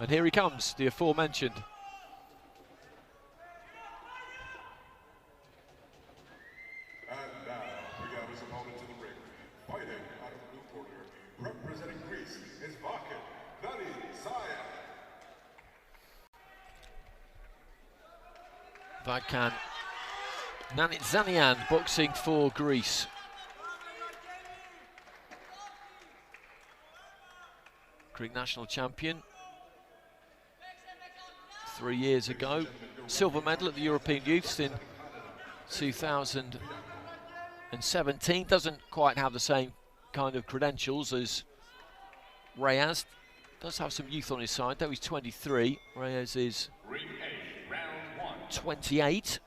And here he comes, the aforementioned. And now we have his opponent to the ring. Fighting out of the blue corner, representing Greece, is Vakin Vakan Nanitsanian boxing for Greece. Greek national champion 3 years ago. Silver medal at the European Youths in 2017. Doesn't quite have the same kind of credentials as Reyes. Does have some youth on his side, though he's 23. Reyes is 28.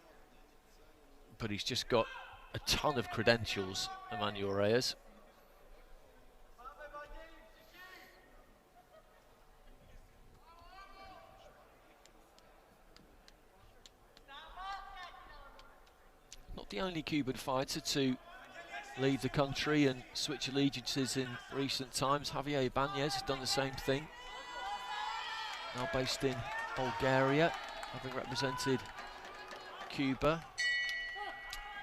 But he's just got a ton of credentials, Enmanuel Reyes. Not the only Cuban fighter to leave the country and switch allegiances in recent times. Javier Ibanez has done the same thing. Now based in Bulgaria, having represented Cuba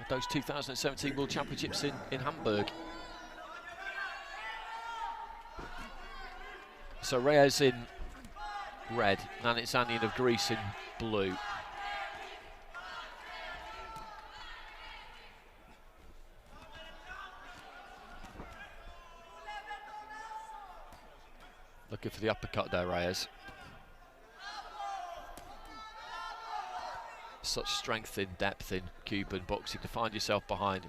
at those 2017 World Championships in Hamburg. So Reyes in red, Nanitsanian of Greece in blue. Looking for the uppercut there, Reyes. Such strength in depth in Cuban boxing to find yourself behind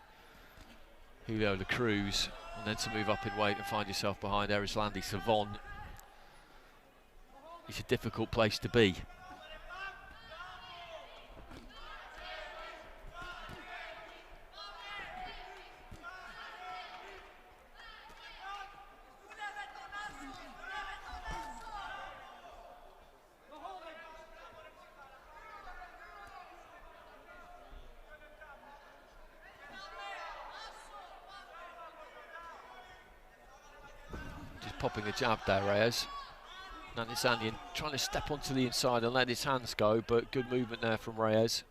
Julio La Cruz and then to move up in weight and find yourself behind Erislandi Savon. It's a difficult place to be. Popping a jab there, Reyes. Nanitsanian trying to step onto the inside and let his hands go, but good movement there from Reyes.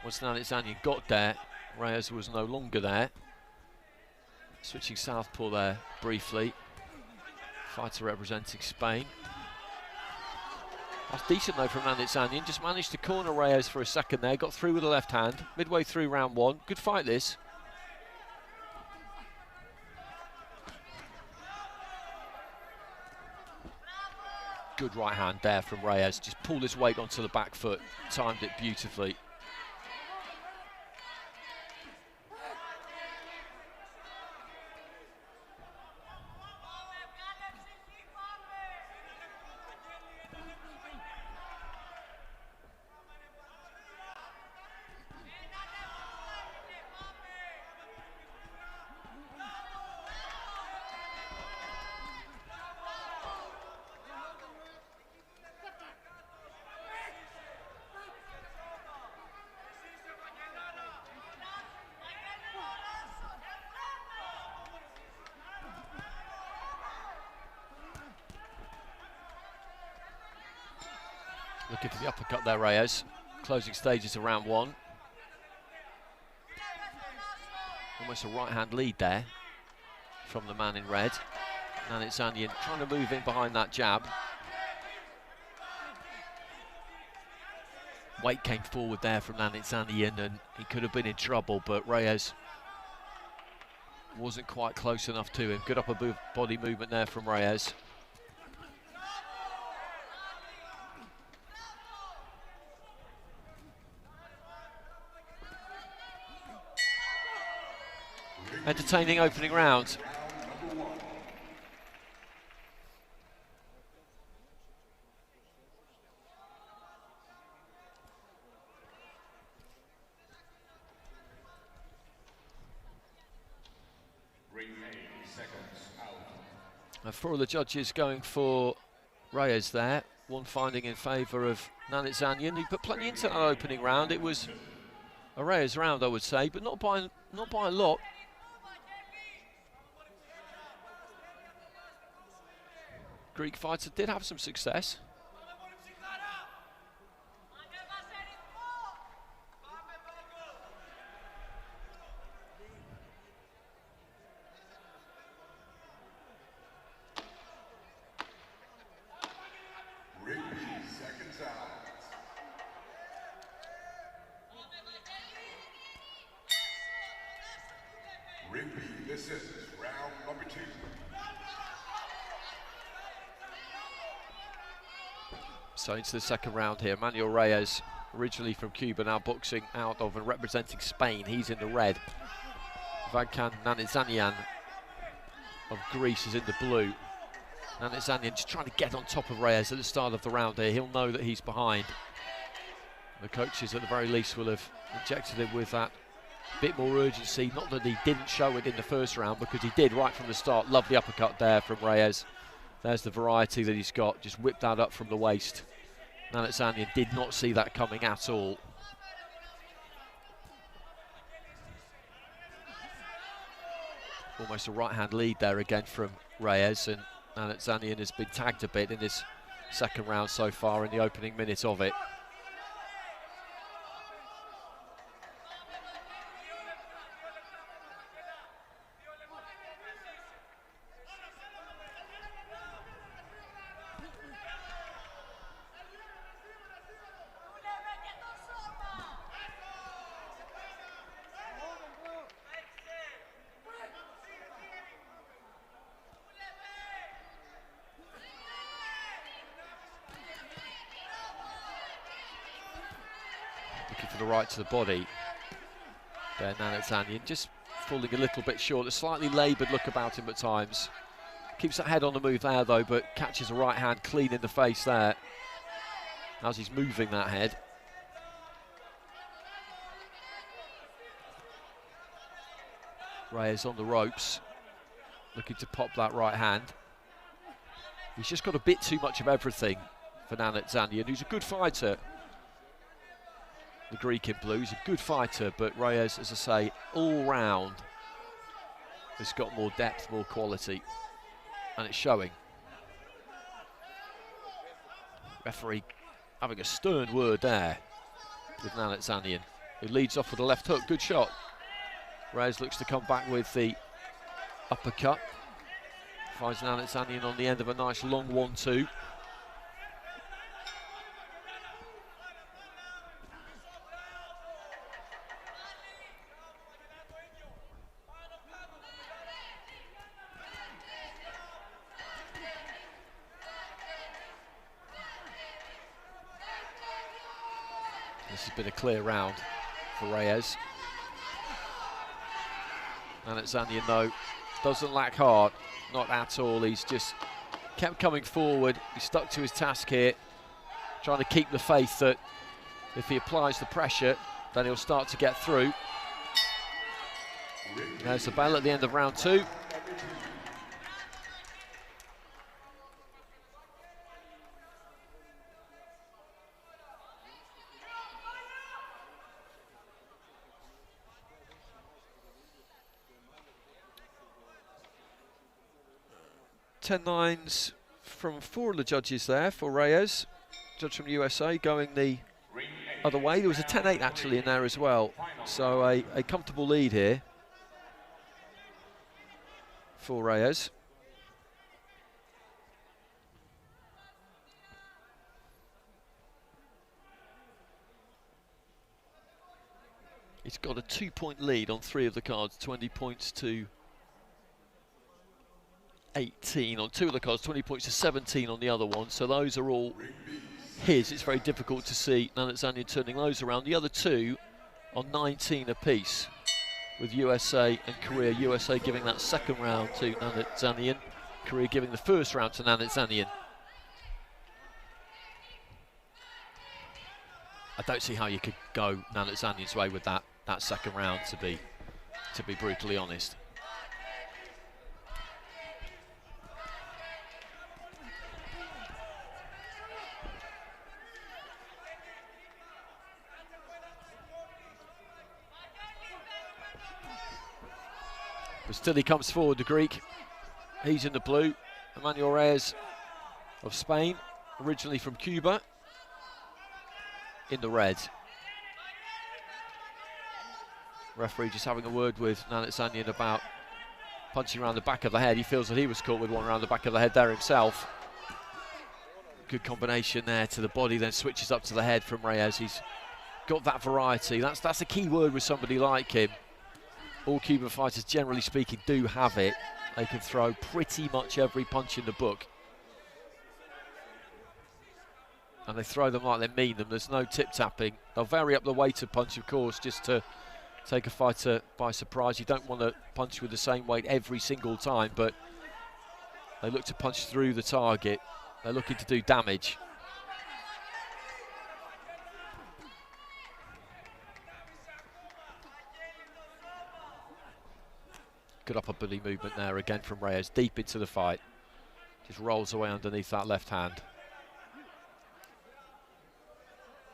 Once Nanitsanian got there, Reyes was no longer there. Switching southpaw there briefly. Fighter representing Spain. That's decent though from Nanitsanian. Just managed to corner Reyes for a second there. Got through with the left hand. Midway through round one. Good fight this. Good right hand there from Reyes. Just pulled his weight onto the back foot. Timed it beautifully. Looking for the uppercut there, Reyes. Closing stages of round one. Almost a right-hand lead there from the man in red. Nanitsanian trying to move in behind that jab. Weight came forward there from Nanitsanian and he could have been in trouble, but Reyes wasn't quite close enough to him. Good upper body movement there from Reyes. Entertaining opening round. And four of the judges going for Reyes there. One finding in favour of Nanitsanian. He put plenty into that opening round. It was a Reyes round, I would say, but not by a lot. Greek fighter did have some success. This is round number 2. So into the second round here. Enmanuel Reyes, originally from Cuba, now boxing out of and representing Spain. He's in the red. Vadkan Nanizanian of Greece is in the blue. Nanizanian just trying to get on top of Reyes at the start of the round here. He'll know that he's behind. The coaches at the very least will have injected him with that bit more urgency. Not that he didn't show it in the first round, because he did right from the start. Lovely uppercut there from Reyes. There's the variety that he's got. Just whipped that up from the waist. Nanizanian did not see that coming at all. Almost a right-hand lead there again from Reyes, and Nanizanian has been tagged a bit in this second round so far in the opening minute of it. Looking for the right to the body. There, Nanizanian just falling a little bit short. A slightly laboured look about him at times. Keeps that head on the move there though, but catches a right hand clean in the face there as he's moving that head. Reyes on the ropes, looking to pop that right hand. He's just got a bit too much of everything for Nanizanian, who's a good fighter. The Greek in blue, he's a good fighter, but Reyes, as I say, all round has got more depth, more quality, and it's showing. Referee having a stern word there with Nanizanian, who leads off with a left hook. Good shot. Reyes looks to come back with the uppercut. Finds Nanizanian on the end of a nice long 1-2. This has been a clear round for Reyes. Nanizanian, though, doesn't lack heart, not at all. He's just kept coming forward. He stuck to his task here, trying to keep the faith that if he applies the pressure, then he'll start to get through. There's the bell at the end of round 2. Ten nines from 4 of the judges there for Reyes. Judge from the USA going the other way. There was a 10-8 actually in there as well. So a comfortable lead here for Reyes. He's got a 2-point lead on 3 of the cards, 20 points to 18 on 2 of the cards, 20 points to 17 on the other one, so those are all his. It's very difficult to see Nanizanian turning those around. The other 2 on 19 apiece, with USA and Korea. USA giving that second round to Nanizanian, Korea giving the first round to Nanizanian. I don't see how you could go Nanizanian's way with that second round, to be brutally honest. But still he comes forward, the Greek. He's in the blue. Enmanuel Reyes of Spain, originally from Cuba, in the red. Referee just having a word with Nanizanian about punching around the back of the head. He feels that he was caught with one around the back of the head there himself. Good combination there to the body, then switches up to the head from Reyes. He's got that variety. That's a key word with somebody like him. all Cuban fighters, generally speaking, do have it. They can throw pretty much every punch in the book. And they throw them like they mean them. There's no tip-tapping. They'll vary up the weight of punch, of course, just to take a fighter by surprise. You don't want to punch with the same weight every single time, but they look to punch through the target. They're looking to do damage. Good upper body movement there again from Reyes, deep into the fight. Just rolls away underneath that left hand.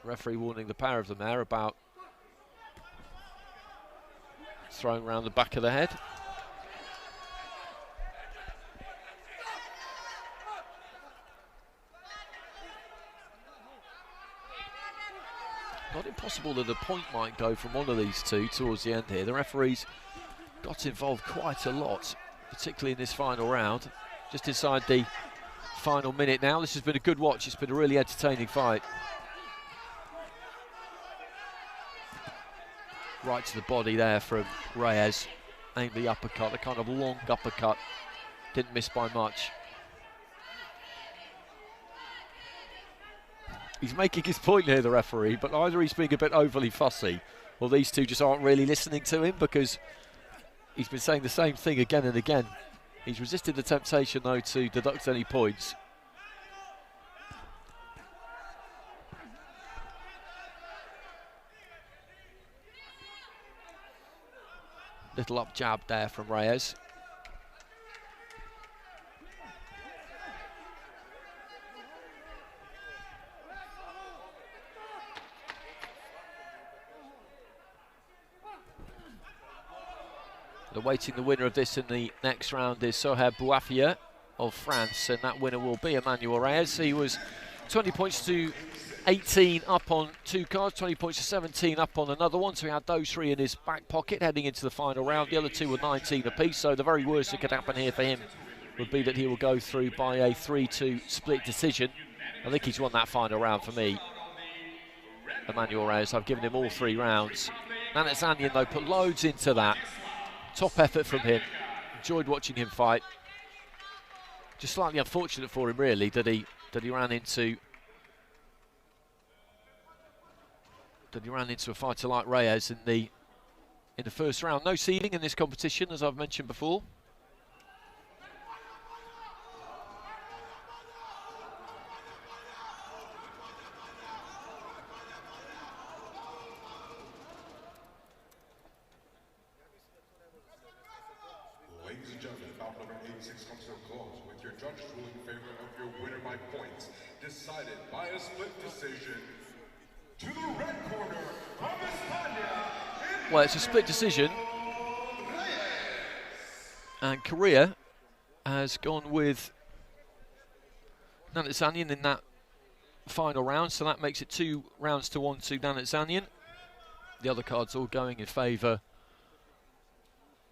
Referee warning the pair of them there about throwing around the back of the head. Not impossible that a point might go from one of these two towards the end here. The referees got involved quite a lot, particularly in this final round. Just inside the final minute now. This has been a good watch. It's been a really entertaining fight. Right to the body there from Reyes. Aimed the uppercut, a kind of long uppercut. Didn't miss by much. He's making his point here, the referee, but either he's being a bit overly fussy or these two just aren't really listening to him, because he's been saying the same thing again and again. He's resisted the temptation, though, to deduct any points. Little up jab there from Reyes. Awaiting the winner of this in the next round is Sohaib Bouafia of France, and that winner will be Enmanuel Reyes. He was 20 points to 18 up on two cards, 20 points to 17 up on another one, so he had those three in his back pocket heading into the final round. The other two were 19 apiece, so the very worst that could happen here for him would be that he will go through by a 3-2 split decision. I think he's won that final round for me, Enmanuel Reyes. I've given him all 3 rounds. Nanetsanyan, though, put loads into that. Top effort from him. Enjoyed watching him fight. Just slightly unfortunate for him, really, that he ran into a fighter like Reyes in the first round. No seeding in this competition, as I've mentioned before. Ladies and gentlemen, bout number 86 comes to a close with your judge ruling in favor of your winner by points, decided by a split decision. To the red corner, from España. Well, it's a split decision, and Korea has gone with Nanetsanyan in that final round, so that makes it 2 rounds to 1 to Nanetsanyan. The other cards all going in favour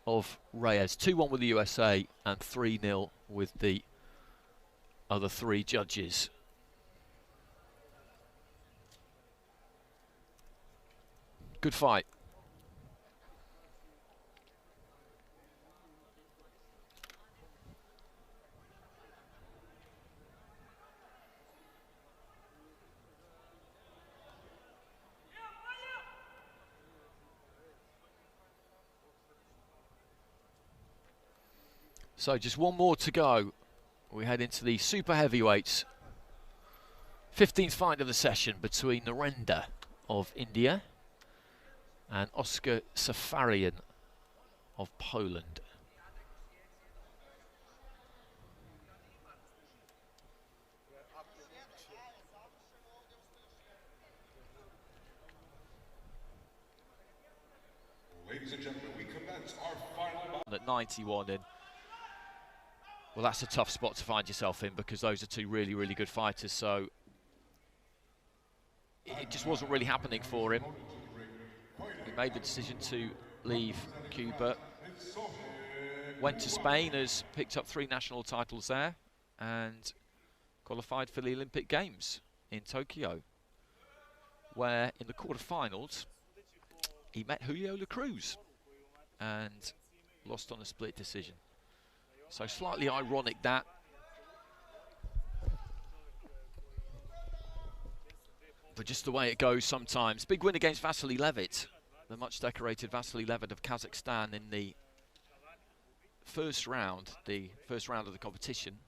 of Reyes. 2-1 with the USA and 3-0 with the other 3 judges. Good fight. So just one more to go. We head into the super heavyweights. 15th fight of the session between Narendra of India and Oscar Safarian of Poland. Ladies and gentlemen, we commence our final bout. At 91, and well, that's a tough spot to find yourself in, because those are 2 really, really good fighters. So it just wasn't really happening for him. He made the decision to leave Cuba, went to Spain, has picked up 3 national titles there, and qualified for the Olympic Games in Tokyo, where in the quarterfinals he met Julio La Cruz. and lost on a split decision. So slightly ironic that. But just the way it goes sometimes. Big win against Vasily Levit, the much decorated Vasily Levit of Kazakhstan in the first round of the competition.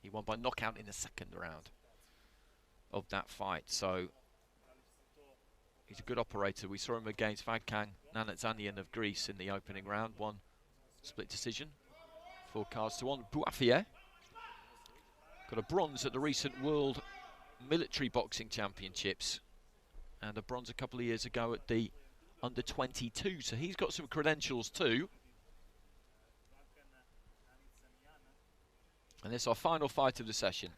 He won by knockout in the second round of that fight. So he's a good operator. We saw him against Vagkang Nanatzanian of Greece in the opening round. One split decision. 4 cards to 1. Bouafia got a bronze at the recent World Military Boxing Championships and a bronze a couple of years ago at the under-22. So he's got some credentials too. And this is our final fight of the session.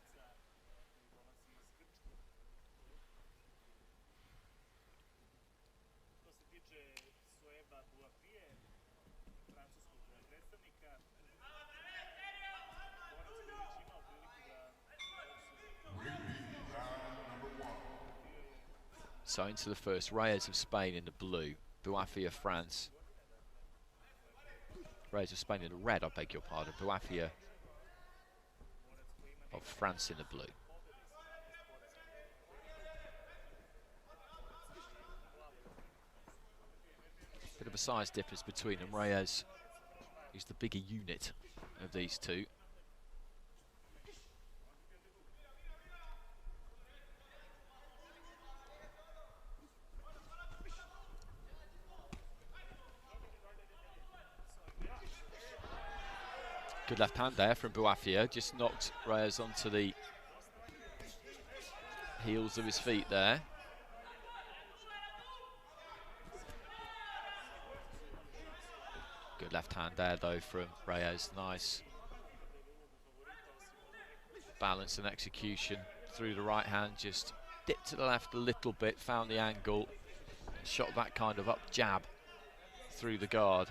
So into the first, Reyes of Spain in the blue, Bouafia of France. Reyes of Spain in the red, I beg your pardon. Bouafia of France in the blue. Bit of a size difference between them. Reyes is the bigger unit of these two. Good left hand there from Bouafia, just knocked Reyes onto the heels of his feet there. Good left hand there though from Reyes, nice balance and execution through the right hand, just dipped to the left a little bit, found the angle, shot that kind of up jab through the guard.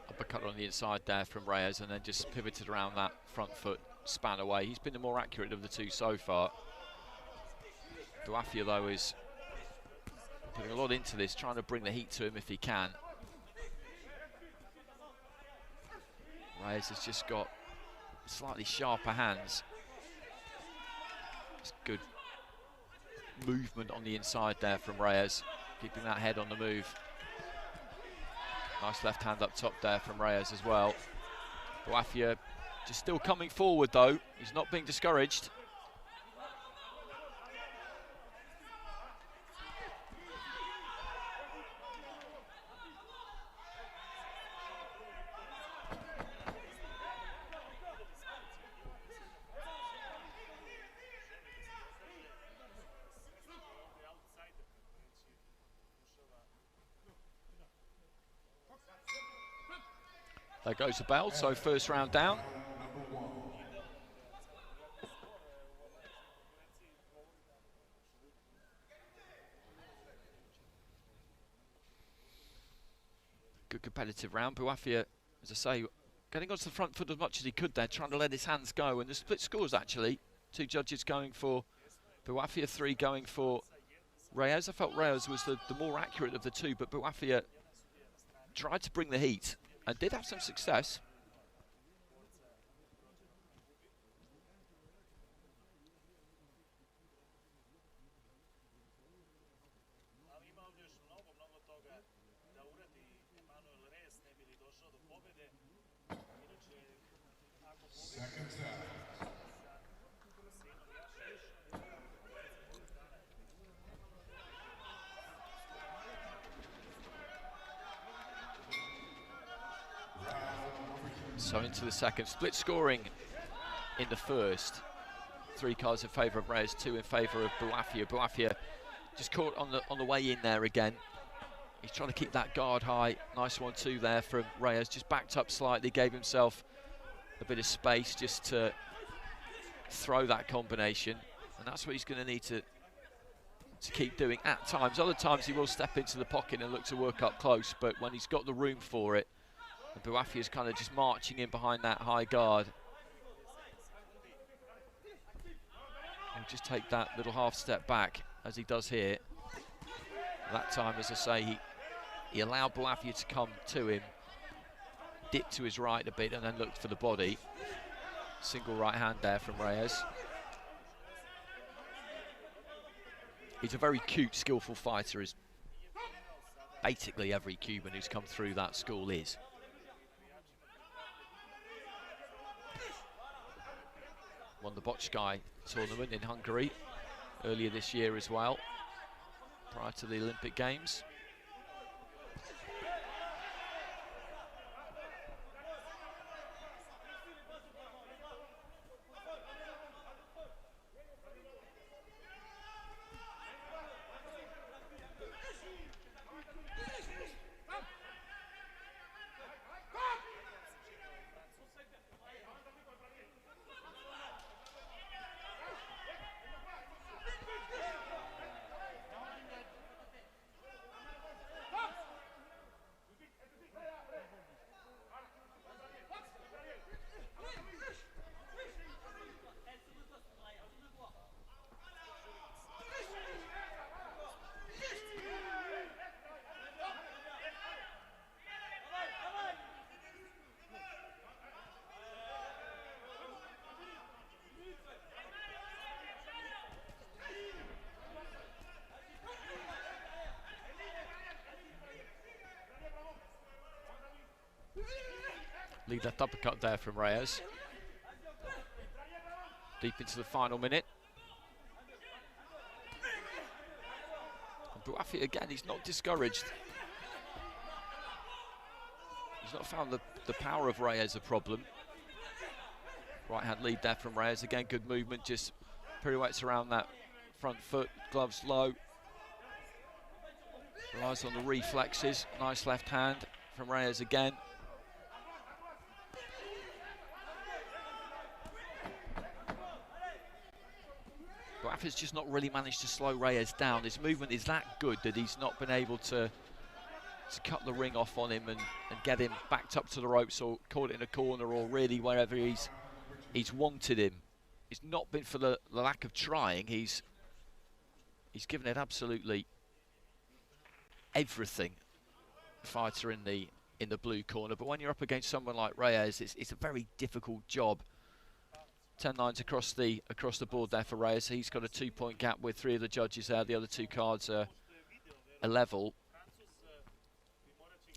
Uppercut on the inside there from Reyes, and then just pivoted around that front foot, span away. He's been the more accurate of the two so far. Bouafia, though, is putting a lot into this, trying to bring the heat to him if he can. Reyes has just got slightly sharper hands. It's good movement on the inside there from Reyes, keeping that head on the move. Nice left hand up top there from Reyes as well. Bouafia just still coming forward though. He's not being discouraged. There goes the bell, so first round down. Good competitive round. Bouafia, as I say, getting onto the front foot as much as he could there, trying to let his hands go. And the split scores, actually. 2 judges going for Bouafia, 3 going for Reyes. I felt Reyes was the more accurate of the two, but Bouafia tried to bring the heat and did have some success. Second set. So into the second, split scoring in the first. 3 cards in favour of Reyes, 2 in favour of Boafia. Boafia just caught on the way in there again. He's trying to keep that guard high. Nice 1-2 there from Reyes. Just backed up slightly, gave himself a bit of space just to throw that combination, and that's what he's going to need to keep doing at times. Other times he will step into the pocket and look to work up close, but when he's got the room for it, and Boafia is kind of just marching in behind that high guard, he'll just take that little half step back as he does here. That time, as I say, he allowed Boafia to come to him, dipped to his right a bit and then looked for the body. Single right hand there from Reyes. He's a very cute, skillful fighter, as basically every Cuban who's come through that school is. Won the Boxeo tournament in Hungary earlier this year as well, prior to the Olympic Games. Lead left uppercut there from Reyes. Deep into the final minute. And Boafia again, he's not discouraged. He's not found the power of Reyes a problem. Right hand lead there from Reyes. Again, good movement, just pirouettes around that front foot, gloves low. Relies on the reflexes. Nice left hand from Reyes again. Boafia's just not really managed to slow Reyes down. His movement is that good that he's not been able to cut the ring off on him and get him backed up to the ropes or caught it in a corner or really wherever he's wanted him. It's not been for the lack of trying. He's given it absolutely everything, fighter in the blue corner. But when you're up against someone like Reyes, it's a very difficult job. 10 lines across the board there for Reyes. He's got a 2-point gap with 3 of the judges there. The other 2 cards are a level.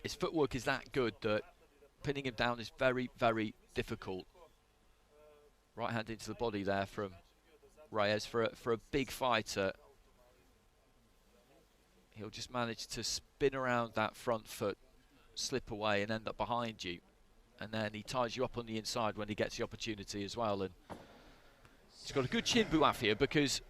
His footwork is that good that pinning him down is very, very difficult. Right hand into the body there from Reyes. For a big fighter, he'll just manage to spin around that front foot, slip away and end up behind you. And then he ties you up on the inside when he gets the opportunity as well. And he's got a good chin, Boafia, because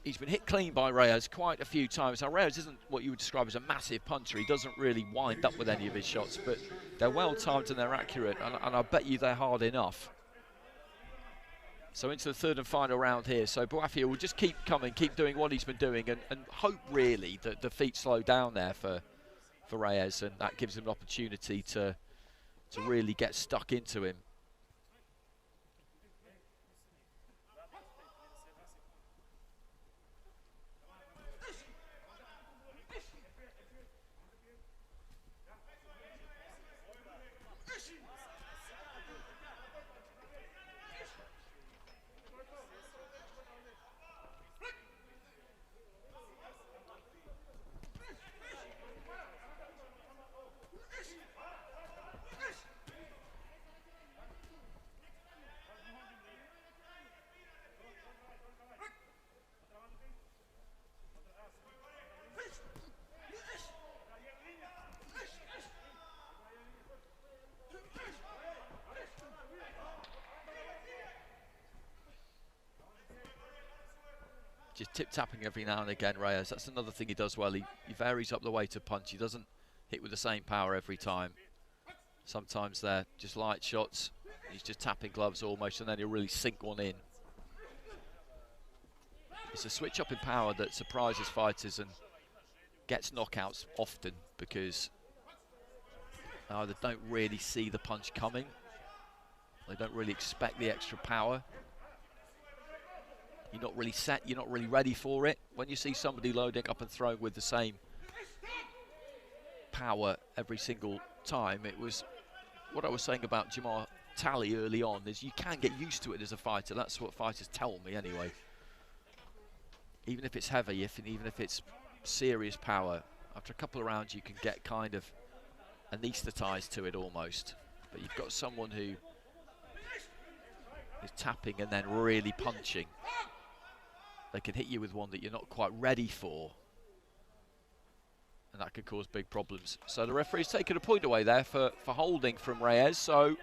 he's been hit clean by Reyes quite a few times. Now, Reyes isn't what you would describe as a massive puncher. He doesn't really wind up with any of his shots, but they're well timed and they're accurate, and I bet you they're hard enough. So into the 3rd and final round here. So Boafia will just keep coming, keep doing what he's been doing, and hope really that the feet slow down there for Reyes, and that gives him an opportunity to really get stuck into him. tip-tapping every now and again, Reyes. That's another thing he does well. He varies up the weight of punch. He doesn't hit with the same power every time. Sometimes they're just light shots. He's just tapping gloves almost, and then he'll really sink one in. It's a switch up in power that surprises fighters and gets knockouts often, because they either don't really see the punch coming, they don't really expect the extra power. You're not really set, you're not really ready for it. When you see somebody loading up and throwing with the same power every single time, it was what I was saying about Jamar Talley early on, is you can get used to it as a fighter. That's what fighters tell me anyway. Even if it's heavy, even if it's serious power, after a couple of rounds you can get kind of anaesthetised to it almost. But you've got someone who is tapping and then really punching. They can hit you with one that you're not quite ready for, and that can cause big problems. So the referee's taken a point away there for holding from Reyes, so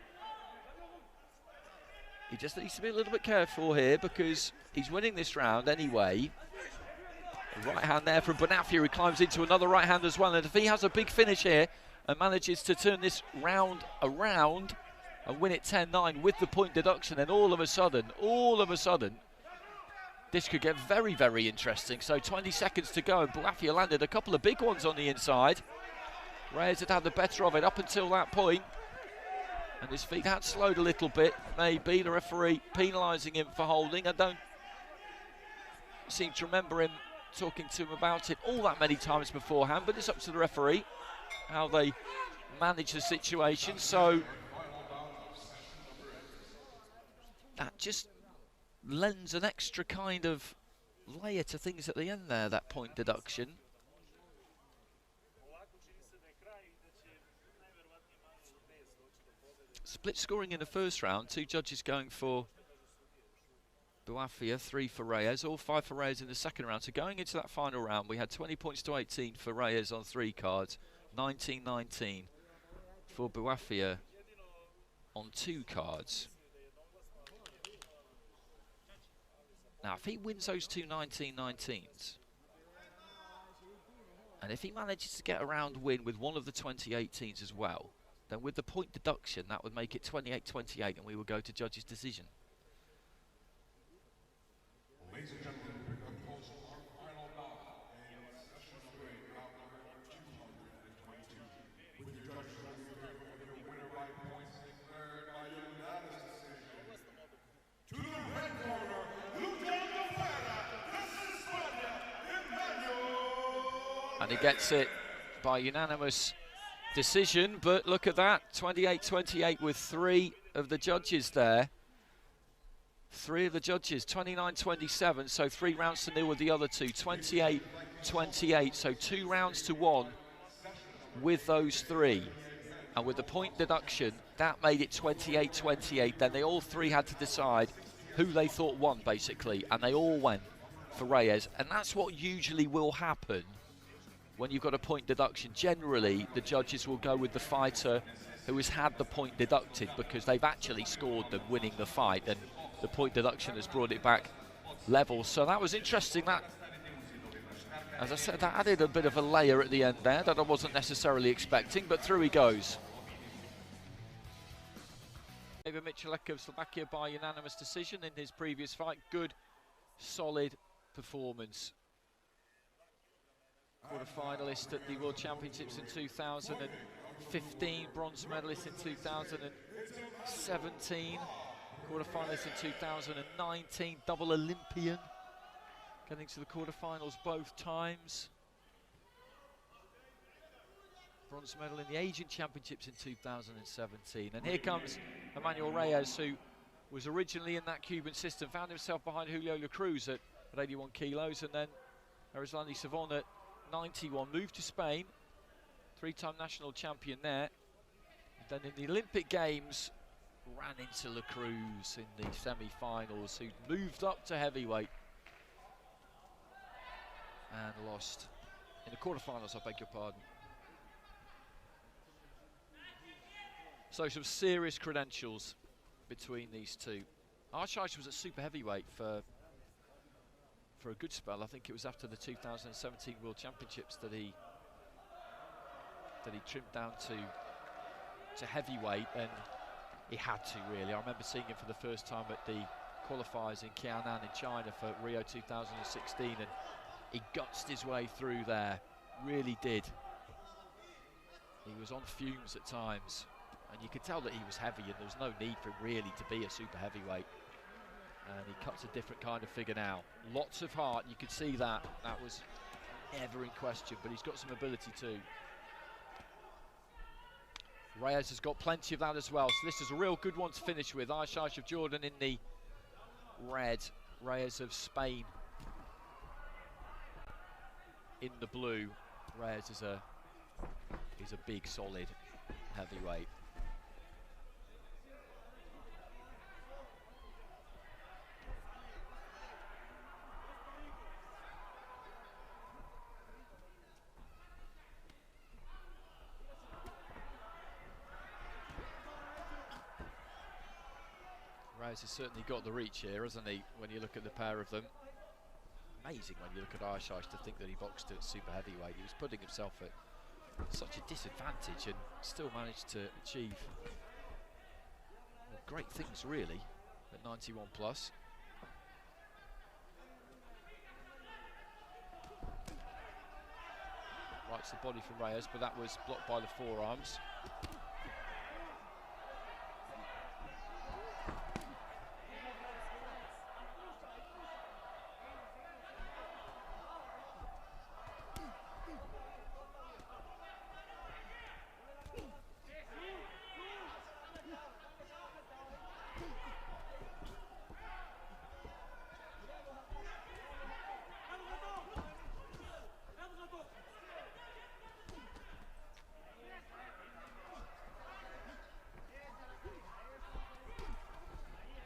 he just needs to be a little bit careful here, because he's winning this round anyway. The right hand there from Bonafia, who climbs into another right hand as well, and if he has a big finish here and manages to turn this round around and win it 10-9 with the point deduction, then all of a sudden, this could get very, very interesting. So 20 seconds to go, and Bonafia landed a couple of big ones on the inside. Reyes had the better of it up until that point, and his feet had slowed a little bit. Maybe the referee penalising him for holding. I don't seem to remember him talking to him about it all that many times beforehand, but it's up to the referee how they manage the situation. So that just lends an extra kind of layer to things at the end there, that point deduction. Split scoring in the first round, 2 judges going for Bonafia, 3 for Reyes, all 5 for Reyes in the second round. So going into that final round, we had 20 points to 18 for Reyes on 3 cards, 19-19 for Bonafia on 2 cards. Now, if he wins those 2 19-19s, and if he manages to get a round win with one of the 20-18s as well, then with the point deduction, that would make it 28-28, and we will go to judge's decision. Ladies and gentlemen, we come close to our final bout in session 3, round number 222. With your judges voting in favor of your winner by points declared by unanimous decision. To the red corner, and he gets it by unanimous decision, but look at that, 28-28 with 3 of the judges there. 3 of the judges, 29-27, so 3 rounds to 0 with the other 2, 28-28, so 2 rounds to 1 with those 3. And with the point deduction, that made it 28-28. Then they all 3 had to decide who they thought won, basically, and they all went for Reyes. And that's what usually will happen when you've got a point deduction. Generally, the judges will go with the fighter who has had the point deducted, because they've actually scored them winning the fight, and the point deduction has brought it back level. So that was interesting. That, as I said, that added a bit of a layer at the end there that I wasn't necessarily expecting, but through he goes. David Michalek of Slovakia by unanimous decision in his previous fight. Good, solid performance. Quarter-finalist at the World Championships in 2015, bronze medalist in 2017, quarter-finalist in 2019, double Olympian, getting to the quarter-finals both times. Bronze medal in the Asian Championships in 2017. And here comes Enmanuel Reyes, who was originally in that Cuban system, found himself behind Julio La Cruz at 81 kilos, and then Arislani Savon at 91, moved to Spain, 3-time national champion there. And then in the Olympic Games, ran into La Cruz in the semi-finals, who moved up to heavyweight and lost in the quarterfinals, I beg your pardon. So some serious credentials between these two. Arteixo was at super heavyweight for for a good spell. I think it was after the 2017 World Championships that he trimmed down to heavyweight, and he had to really. I remember seeing him for the first time at the qualifiers in Qianan in China for Rio 2016, and he gutsed his way through there, really did. He was on fumes at times, and you could tell that he was heavy, and there was no need for him really to be a super heavyweight. And he cuts a different kind of figure now. Lots of heart, you could see that. That was never in question, but he's got some ability too. Reyes has got plenty of that as well, so this is a real good one to finish with. Arteixo of Jordan in the red, Reyes of Spain in the blue. Reyes is a big, solid heavyweight. Reyes has certainly got the reach here, hasn't he, when you look at the pair of them. Amazing when you look at Arteixo to think that he boxed at super heavyweight. He was putting himself at such a disadvantage and still managed to achieve great things really at 91 plus. Right to the body for Reyes, but that was blocked by the forearms.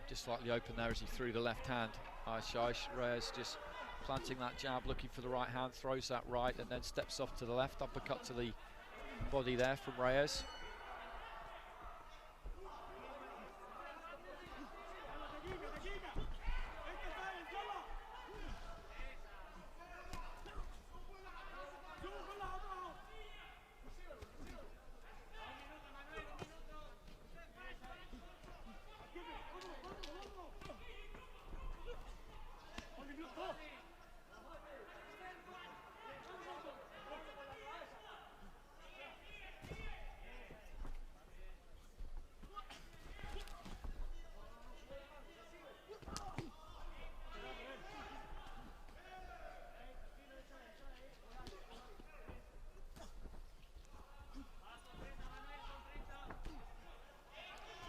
Just slightly open there as he threw the left hand. Arteixo, Reyes just planting that jab, looking for the right hand, throws that right and then steps off to the left. Uppercut to the body there from Reyes.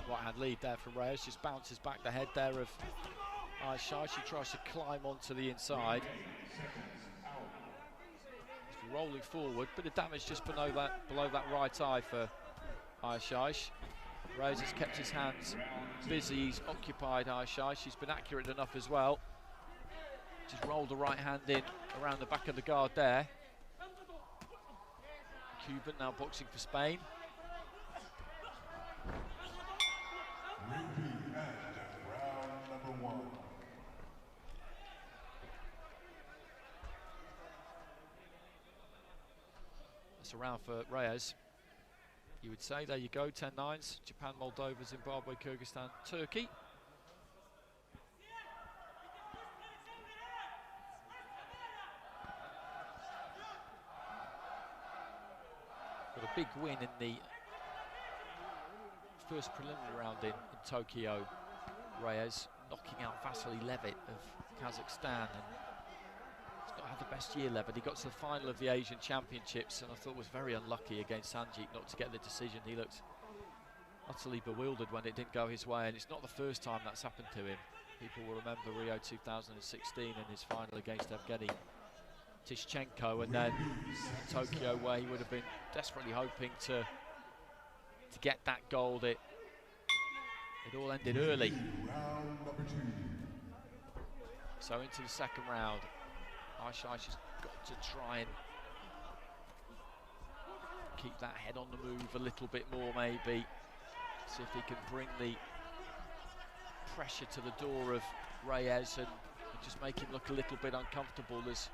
Right-hand lead there from Reyes, just bounces back the head there of Arteixo. She tries to climb onto the inside. He's rolling forward, bit of damage just below that right eye for Arteixo. Reyes has kept his hands busy, he's occupied Arteixo. She's been accurate enough as well. Just rolled the right hand in around the back of the guard there. Cuban now boxing for Spain. That's a round for Reyes, you would say. There you go, 10-9s. Japan, Moldova, Zimbabwe, Kyrgyzstan, Turkey. Got a big win in the first preliminary round in Tokyo. Reyes knocking out Vasily Levit of Kazakhstan, and he's not had the best year, Levit. He got to the final of the Asian Championships and I thought was very unlucky against Sanjit not to get the decision. He looked utterly bewildered when it didn't go his way, and it's not the first time that's happened to him. People will remember Rio 2016 and his final against Evgeny Tishchenko, and then Tokyo, where he would have been desperately hoping to get that gold. It all ended early. So into the second round, Arteixo's got to try and keep that head on the move a little bit more, maybe. See if he can bring the pressure to the door of Reyes and and just make him look a little bit uncomfortable. There's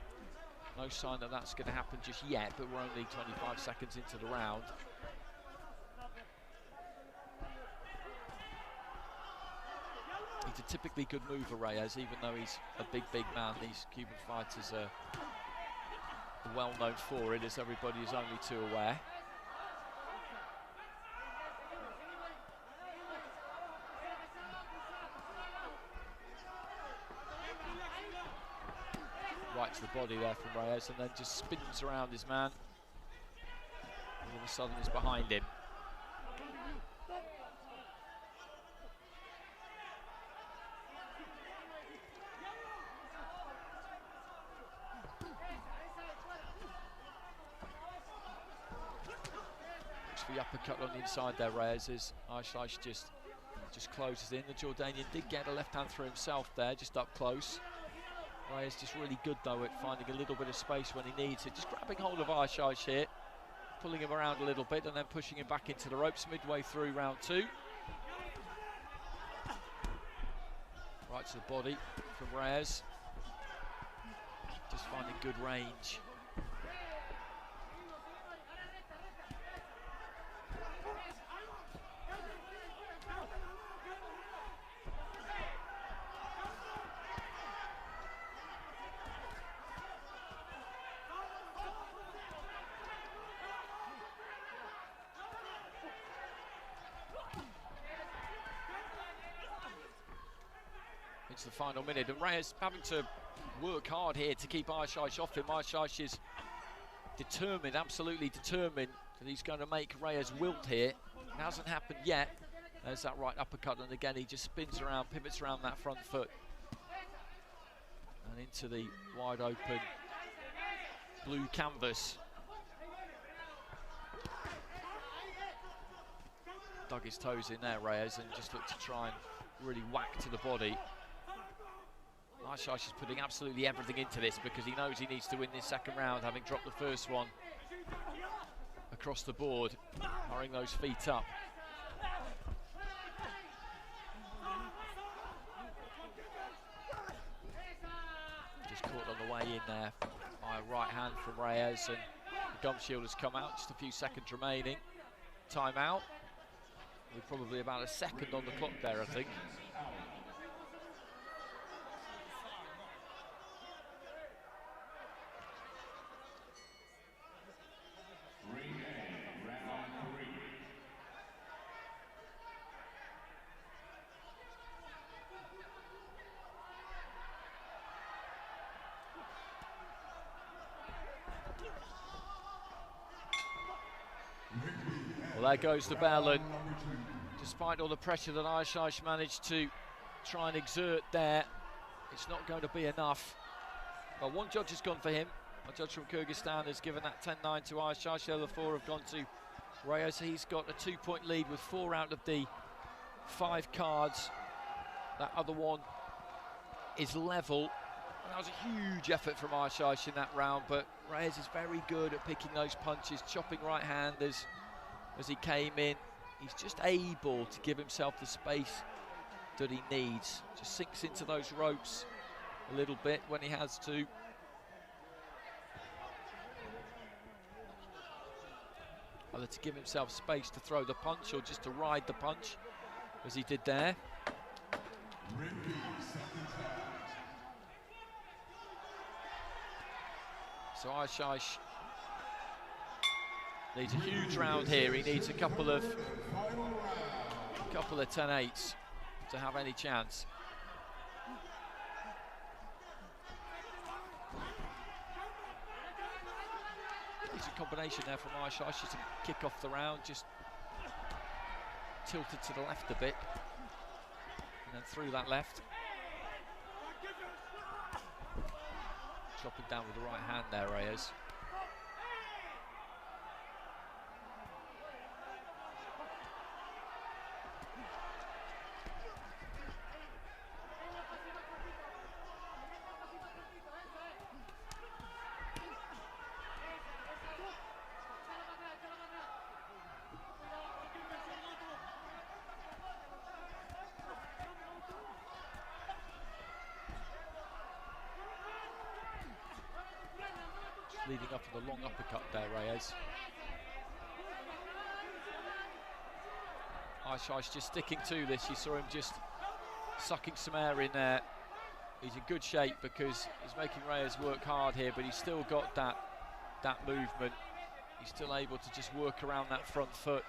no sign that that's going to happen just yet, but we're only 25 seconds into the round. He's a typically good mover, Reyes, even though he's a big man. These Cuban fighters are well known for it, as everybody is only too aware. Right to the body there from Reyes, and then just spins around his man. All of a sudden is behind him. Looks for the uppercut on the inside there, Reyes, as Arteixo just closes in. The Jordanian did get a left hand through himself there, just up close. Reyes just really good though at finding a little bit of space when he needs it. Just grabbing hold of Arteixo here, pulling him around a little bit and then pushing him back into the ropes midway through round 2. Right to the body from Reyes. Just finding good range. It's the final minute, and Reyes having to work hard here to keep Arteixo off him. Arteixo is determined, absolutely determined, that he's going to make Reyes wilt here. It hasn't happened yet. There's that right uppercut, and again he just spins around, pivots around that front foot and into the wide open blue canvas. Dug his toes in there, Reyes, and just looked to try and really whack to the body. Arteixo is putting absolutely everything into this because he knows he needs to win this second round, having dropped the first one across the board, hurrying those feet up. Just caught on the way in there by a right hand from Reyes, and the gum shield has come out, just a few seconds remaining. Time out, with probably about a second on the clock there, I think. Well, there goes the bell, and despite all the pressure that Arteixo managed to try and exert there, it's not going to be enough. Well, one judge has gone for him. A judge from Kyrgyzstan has given that 10-9 to Arteixo. The 4 have gone to Reyes. He's got a 2-point lead with 4 out of the 5 cards. That other one is level. And that was a huge effort from Arteixo in that round, but Reyes is very good at picking those punches, chopping right-handers as he came in. He's just able to give himself the space that he needs. Just sinks into those ropes a little bit when he has to. Either to give himself space to throw the punch or just to ride the punch, as he did there. So Arteixo needs a huge round here. He needs a couple of 10-8s to have any chance. Decent combination there from Arteixo to kick off the round, just tilted to the left a bit and then through that left. Dropping down with the right hand there, Reyes. leading up to the long uppercut there, Reyes. Arteixo just sticking to this. You saw him just sucking some air in there. He's in good shape because he's making Reyes work hard here, but he's still got that movement. He's still able to just work around that front foot.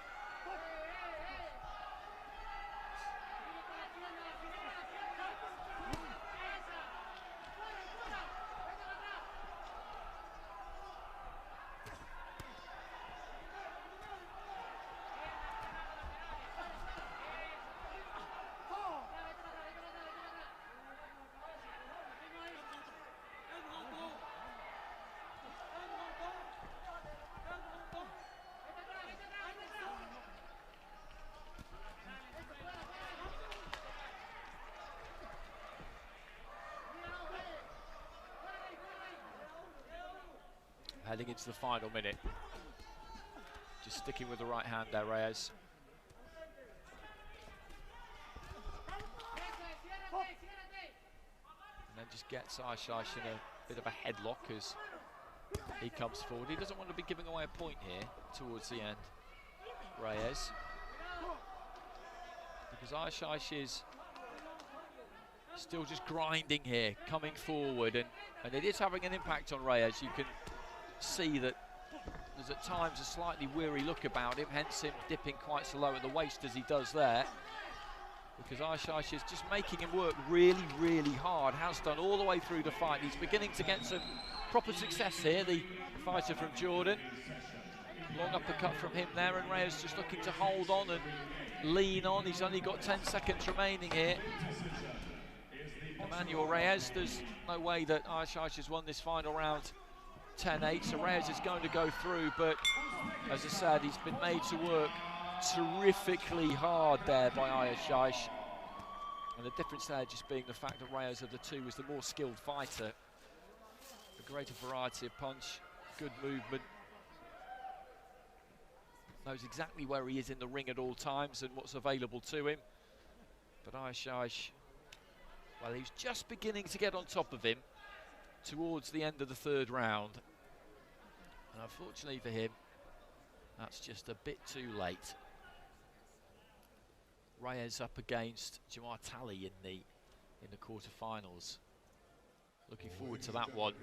Heading into the final minute. Just sticking with the right hand there, Reyes. And then just gets Arteixo in a bit of a headlock as he comes forward. He doesn't want to be giving away a point here towards the end, Reyes. Because Arteixo is still just grinding here, coming forward, and it is having an impact on Reyes. You can see that there's at times a slightly weary look about him, hence him dipping quite so low at the waist as he does there. Because Arteixo is just making him work really, really hard, has done all the way through the fight. He's beginning to get some proper success here, the fighter from Jordan. Long uppercut from him there, and Reyes just looking to hold on and lean on. He's only got 10 seconds remaining here. Enmanuel Reyes, there's no way that Arteixo has won this final round 10-8, so Reyes is going to go through, but as I said, he's been made to work terrifically hard there by Arteixo. And the difference there just being the fact that Reyes of the two is the more skilled fighter. A greater variety of punch, good movement. Knows exactly where he is in the ring at all times and what's available to him. But Arteixo, well, he's just beginning to get on top of him towards the end of the third round. And unfortunately for him, that's just a bit too late. Reyes up against Jamar Talley in the quarterfinals. Looking forward to that one.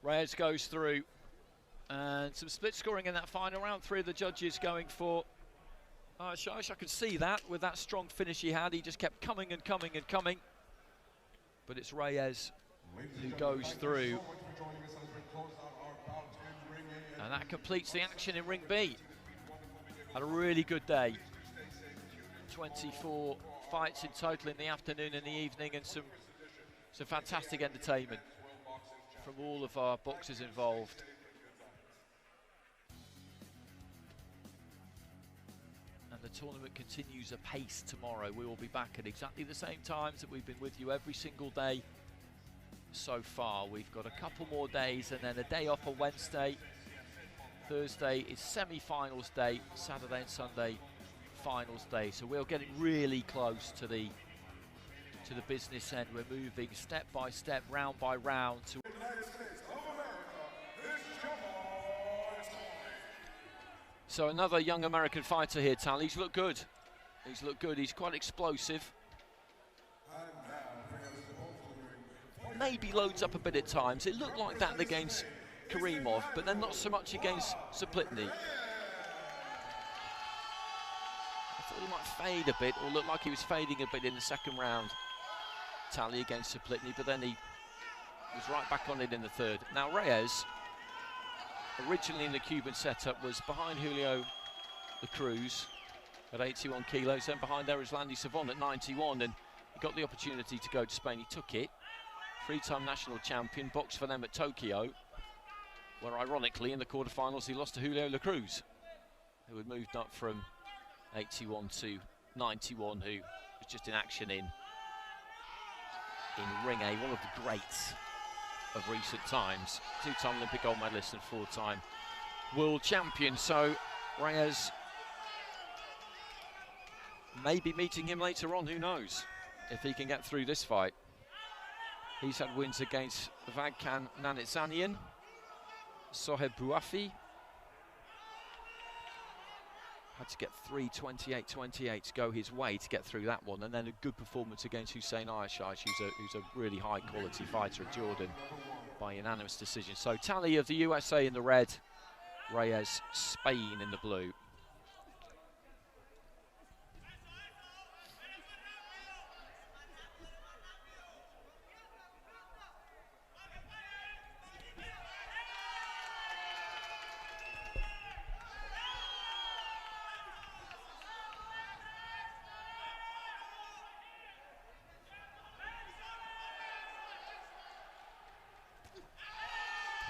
Reyes goes through, and some split scoring in that final round. Three of the judges going for Arteixo. I could see that with that strong finish he had. He just kept coming and coming and coming. But it's Reyes who goes through. And that completes the action in Ring B. Had a really good day. 24 fights in total in the afternoon and the evening, and some fantastic entertainment from all of our boxers involved. And the tournament continues apace tomorrow. We will be back at exactly the same times that we've been with you every single day so far. We've got a couple more days and then a day off on Wednesday. Thursday is semi-finals day, Saturday and Sunday finals day. So we're getting really close to the business end. We're moving step by step, round by round to so another young American fighter here, Tally. He's looked good. He's looked good. He's quite explosive. Maybe loads up a bit at times. It looked like that against Karimov, but then not so much against Suplitny. I thought he might fade a bit, or look like he was fading a bit in the second round, Tally, against Suplitny, but then he was right back on it in the third. Now Reyes, originally in the Cuban setup, was behind Julio La Cruz at 81 kilos, then behind there is Landy Savon at 91, and he got the opportunity to go to Spain. He took it. Three-time national champion, boxed for them at Tokyo, where ironically in the quarterfinals he lost to Julio La Cruz, who had moved up from 81 to 91, who was just in action in Ring A, one of the greats of recent times. Two-time Olympic gold medalist and four-time world champion. So Reyes may be meeting him later on, who knows, if he can get through this fight. He's had wins against Vagkan Nanitsanian, Soheb Bouafi. Had to get 3:28.28 to go his way to get through that one, and then a good performance against Hussein Ayashish, who's a really high quality fighter at Jordan, by unanimous decision. So tally of the USA in the red, Reyes, Spain in the blue.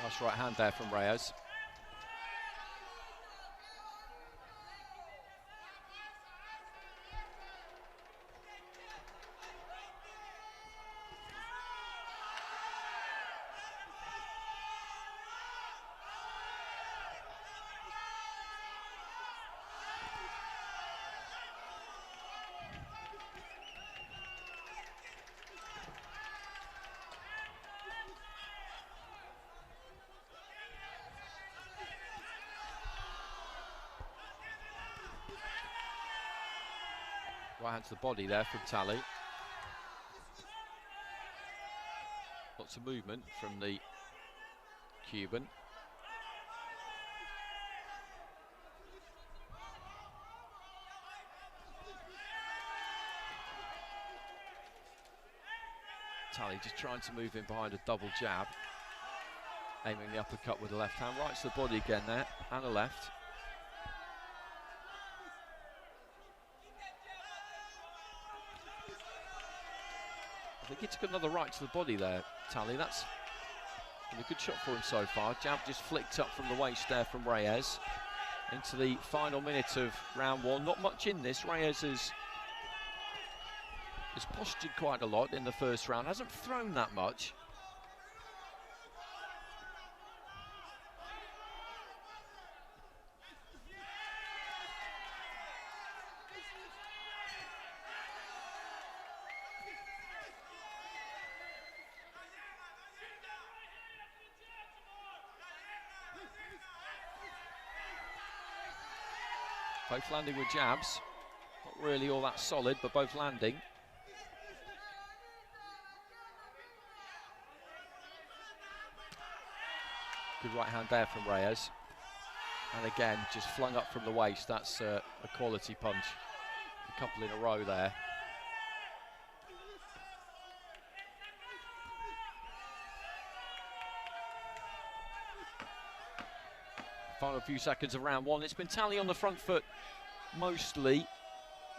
Nice right hand there from Reyes. Right hand to the body there from Tally. Lots of movement from the Cuban. Tally just trying to move in behind a double jab. Aiming the uppercut with the left hand. Right to the body again there, and a left. I think he took another right to the body there, Tally. That's been a good shot for him so far. Jab just flicked up from the waist there from Reyes. Into the final minute of round one. Not much in this. Reyes has postured quite a lot in the first round. Hasn't thrown that much. Both landing with jabs. Not really all that solid, but both landing. Good right hand there from Reyes. And again, just flung up from the waist. That's a quality punch. A couple in a row there. Final few seconds of round one. It's been Tally on the front foot mostly.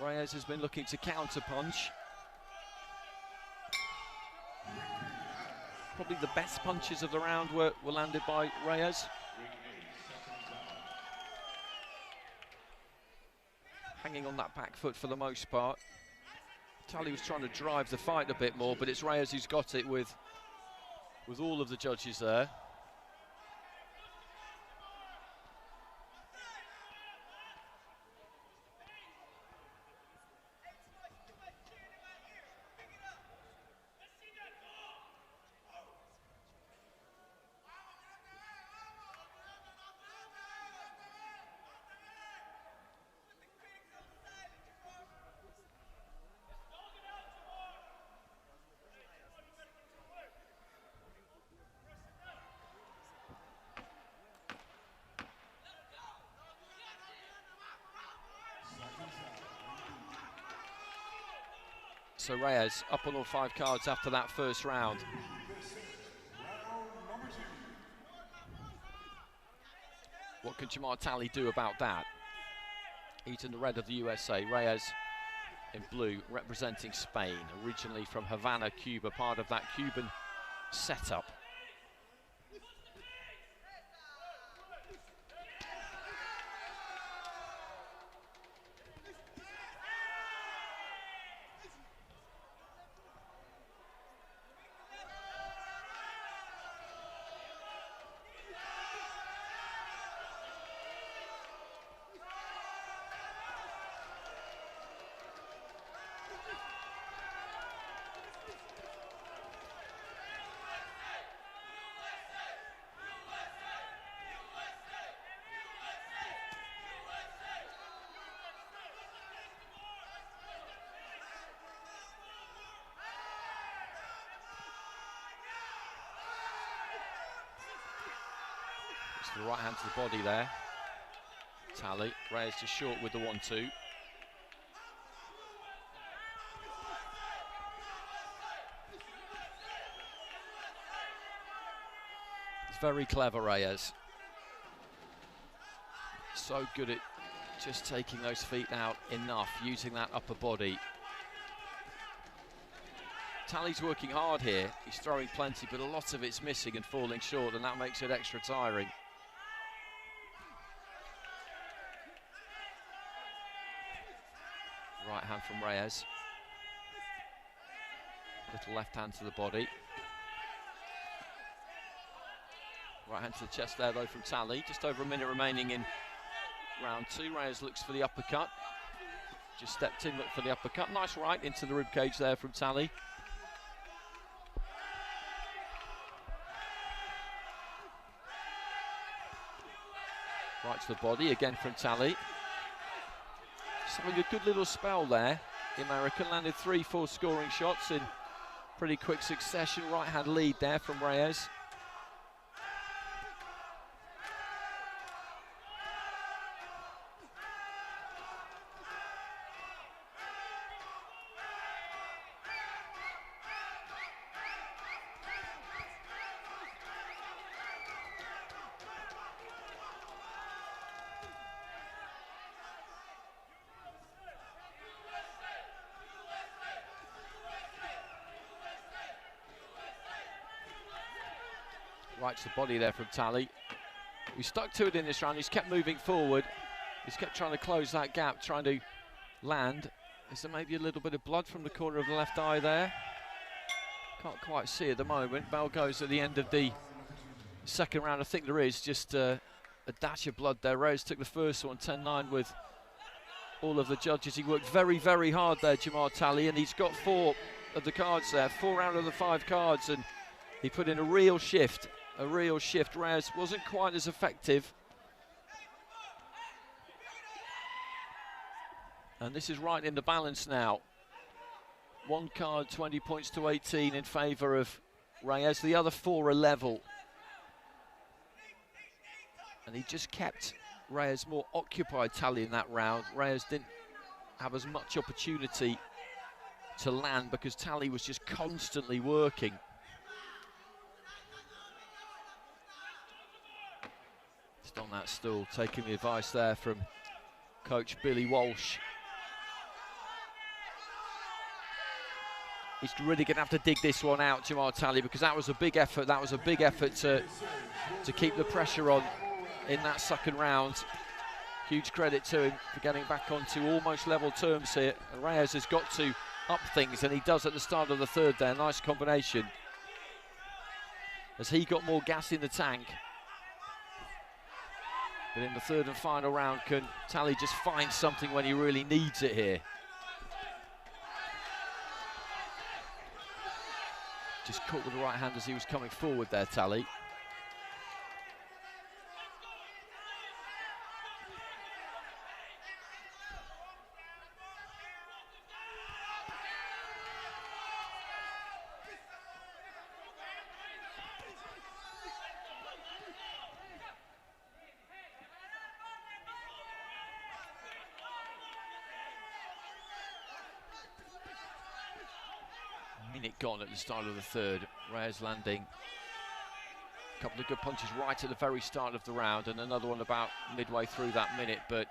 Reyes has been looking to counter punch. Probably the best punches of the round were landed by Reyes. Hanging on that back foot for the most part. Tally was trying to drive the fight a bit more, but it's Reyes who's got it with all of the judges there. So Reyes up on all 5 cards after that first round. What can Jamar Tally do about that? He's in the red of the USA. Reyes in blue, representing Spain, originally from Havana, Cuba, part of that Cuban setup. Looks for the right hand to the body there. Tally. Reyes just short with the 1-2. He's very clever, Reyes. So good at just taking those feet out enough, using that upper body. Tally's working hard here. He's throwing plenty, but a lot of it's missing and falling short, and that makes it extra tiring. Right hand from Reyes. Little left hand to the body. Right hand to the chest there though from Tally. Just over a minute remaining in round 2. Reyes looks for the uppercut. Just stepped in, looked for the uppercut. Nice right into the ribcage there from Tally. Right to the body again from Tally. Just having a good little spell there. The American landed 3-4 scoring shots in pretty quick succession. Right hand lead there from Reyes. Right to the body there from Tally. He stuck to it in this round. He's kept moving forward. He's kept trying to close that gap, trying to land. Is there maybe a little bit of blood from the corner of the left eye there? Can't quite see at the moment. Bell goes at the end of the second round. I think there is just a dash of blood there. Reyes took the first one, 10-9 with all of the judges. He worked very, very hard there, Jamar Tally, and he's got 4 of the cards there, 4 out of the 5 cards, and he put in a real shift. A real shift. Reyes wasn't quite as effective. And this is right in the balance now. 1 card, 20 points to 18 in favour of Reyes. The other 4 are level. And he just kept Reyes more occupied, Tally, in that round. Reyes didn't have as much opportunity to land because Tally was just constantly working. On that stool, taking the advice there from coach Billy Walsh. He's really going to have to dig this one out, Jamar Tally, because that was a big effort. That was a big effort to keep the pressure on in that second round. Huge credit to him for getting back onto almost level terms here. And Reyes has got to up things, and he does at the start of the third there. Nice combination as he got more gas in the tank. But in the third and final round, can Tally just find something when he really needs it here? Just caught with the right hand as he was coming forward there, Tally. Minute gone at the start of the third. Reyes landing a couple of good punches right at the very start of the round, and another one about midway through that minute. But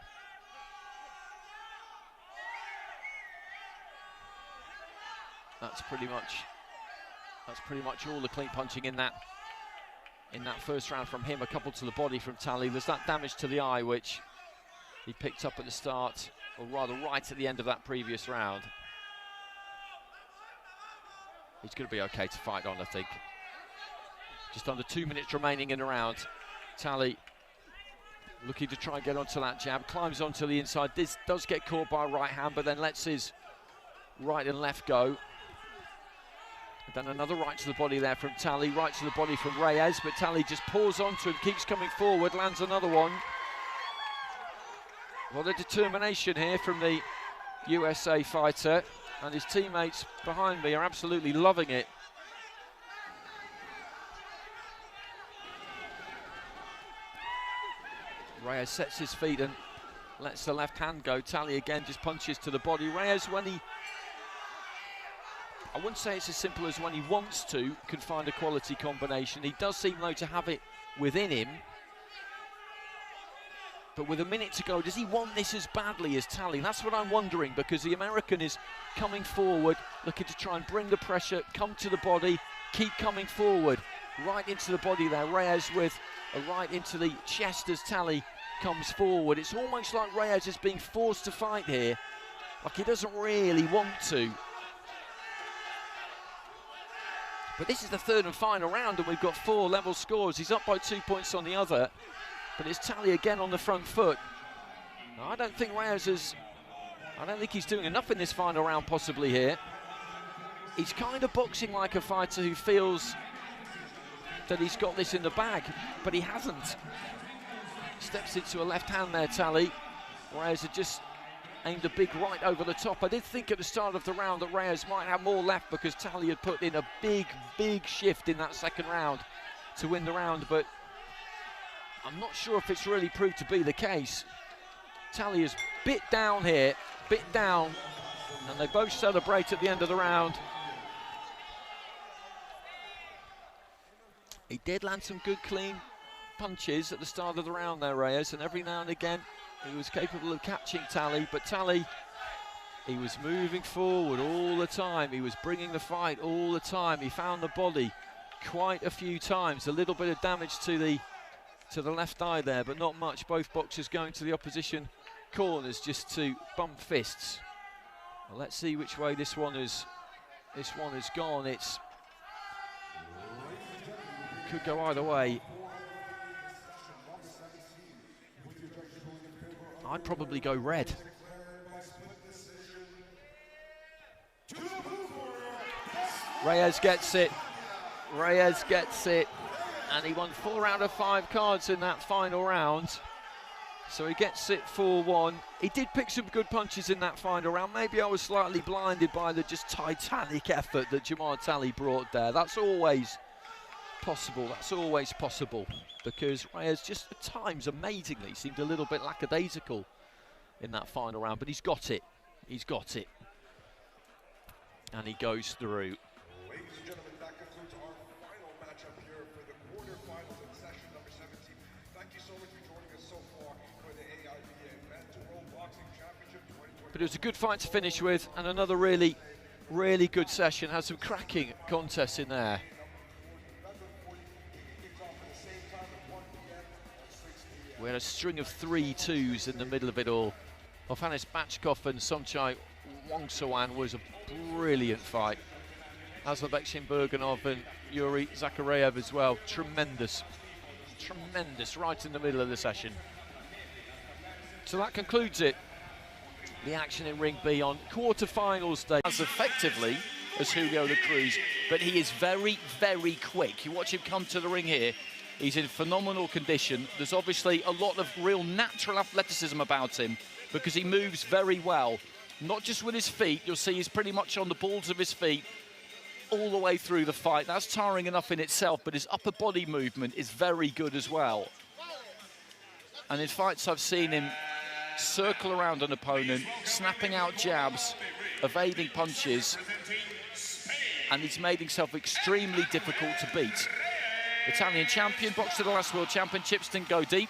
that's pretty much all the clean punching in that first round from him. A couple to the body from Tally. There's that damage to the eye which he picked up at the start, or rather right at the end of that previous round. He's going to be okay to fight on, I think. Just under 2 minutes remaining in the round. Tally looking to try and get onto that jab. Climbs onto the inside. This does get caught by a right hand, but then lets his right and left go. And then another right to the body there from Tally. Right to the body from Reyes, but Tally just pours onto him, keeps coming forward, lands another one. What a determination here from the USA fighter. And his teammates behind me are absolutely loving it. Reyes sets his feet and lets the left hand go. Tally again just punches to the body. Reyes, when he, I wouldn't say it's as simple as when he wants to, can find a quality combination. He does seem though to have it within him. But with a minute to go, does he want this as badly as Tally? That's what I'm wondering, because the American is coming forward, looking to try and bring the pressure, come to the body, keep coming forward. Right into the body there. Reyes with a right into the chest as Tally comes forward. It's almost like Reyes is being forced to fight here, like he doesn't really want to. But this is the third and final round, and we've got 4 level scores. He's up by 2 points on the other, but it's Tally again on the front foot. Now, I don't think he's doing enough in this final round possibly here. He's kind of boxing like a fighter who feels that he's got this in the bag, but he hasn't. Steps into a left hand there, Tally. Reyes had just aimed a big right over the top. I did think at the start of the round that Reyes might have more left, because Tally had put in a big shift in that second round to win the round, but I'm not sure if it's really proved to be the case. Tally is bit down here, and they both celebrate at the end of the round. He did land some good clean punches at the start of the round there, Reyes, and every now and again he was capable of catching Tally, but Tally, he was moving forward all the time. He was bringing the fight all the time. He found the body quite a few times. A little bit of damage to the left eye there, but not much. Both boxers going to the opposition corners just to bump fists. Well, let's see which way this one has gone. It's could go either way. I'd probably go red. Reyes gets it. And he won 4 out of 5 cards in that final round. So he gets it 4-1. He did pick some good punches in that final round. Maybe I was slightly blinded by the just titanic effort that Jamar Tally brought there. That's always possible, because Reyes just at times amazingly seemed a little bit lackadaisical in that final round, but he's got it, and he goes through. Ladies and gentlemen, that concludes our final matchup here for the quarterfinals in session number 17. Thank you so much for joining us so far for the AIBA Bantamweight Boxing Championship 2020. But it was a good fight to finish with, and another really good session. Had some cracking contests in there. We had a string of 3-2s in the middle of it all. Ofanis Bachkov and Somchai Wongsawan was a brilliant fight. Aslanbek Shimberganov and Yuri Zakharev as well. Tremendous right in the middle of the session. So that concludes it. The action in Ring B on quarterfinals day. As effectively as Julio La Cruz, but he is very quick. You watch him come to the ring here. He's in phenomenal condition. There's obviously a lot of real natural athleticism about him, because he moves very well. Not just with his feet, you'll see he's pretty much on the balls of his feet all the way through the fight. That's tiring enough in itself, but his upper body movement is very good as well. And in fights I've seen him circle around an opponent, snapping out jabs, evading punches, and he's made himself extremely difficult to beat. Italian champion, boxed at the last World Championships, didn't go deep.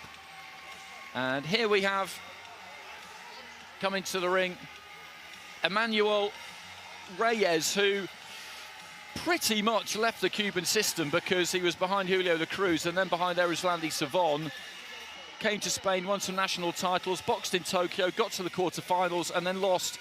And here we have, coming to the ring, Enmanuel Reyes, who pretty much left the Cuban system because he was behind Julio La Cruz and then behind Erislandy Savon. Came to Spain, won some national titles, boxed in Tokyo, got to the quarterfinals and then lost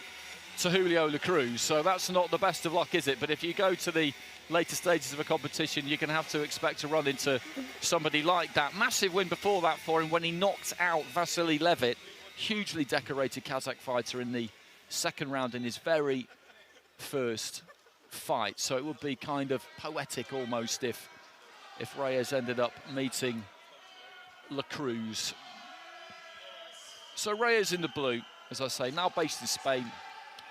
to Julio La Cruz. So that's not the best of luck, is it? But if you go to the later stages of a competition, you're going to have to expect to run into somebody like that. Massive win before that for him when he knocked out Vasily Levitt, hugely decorated Kazakh fighter, in the second round in his very first fight. So it would be kind of poetic almost if Reyes ended up meeting La Cruz. So Reyes in the blue, as I say, now based in Spain,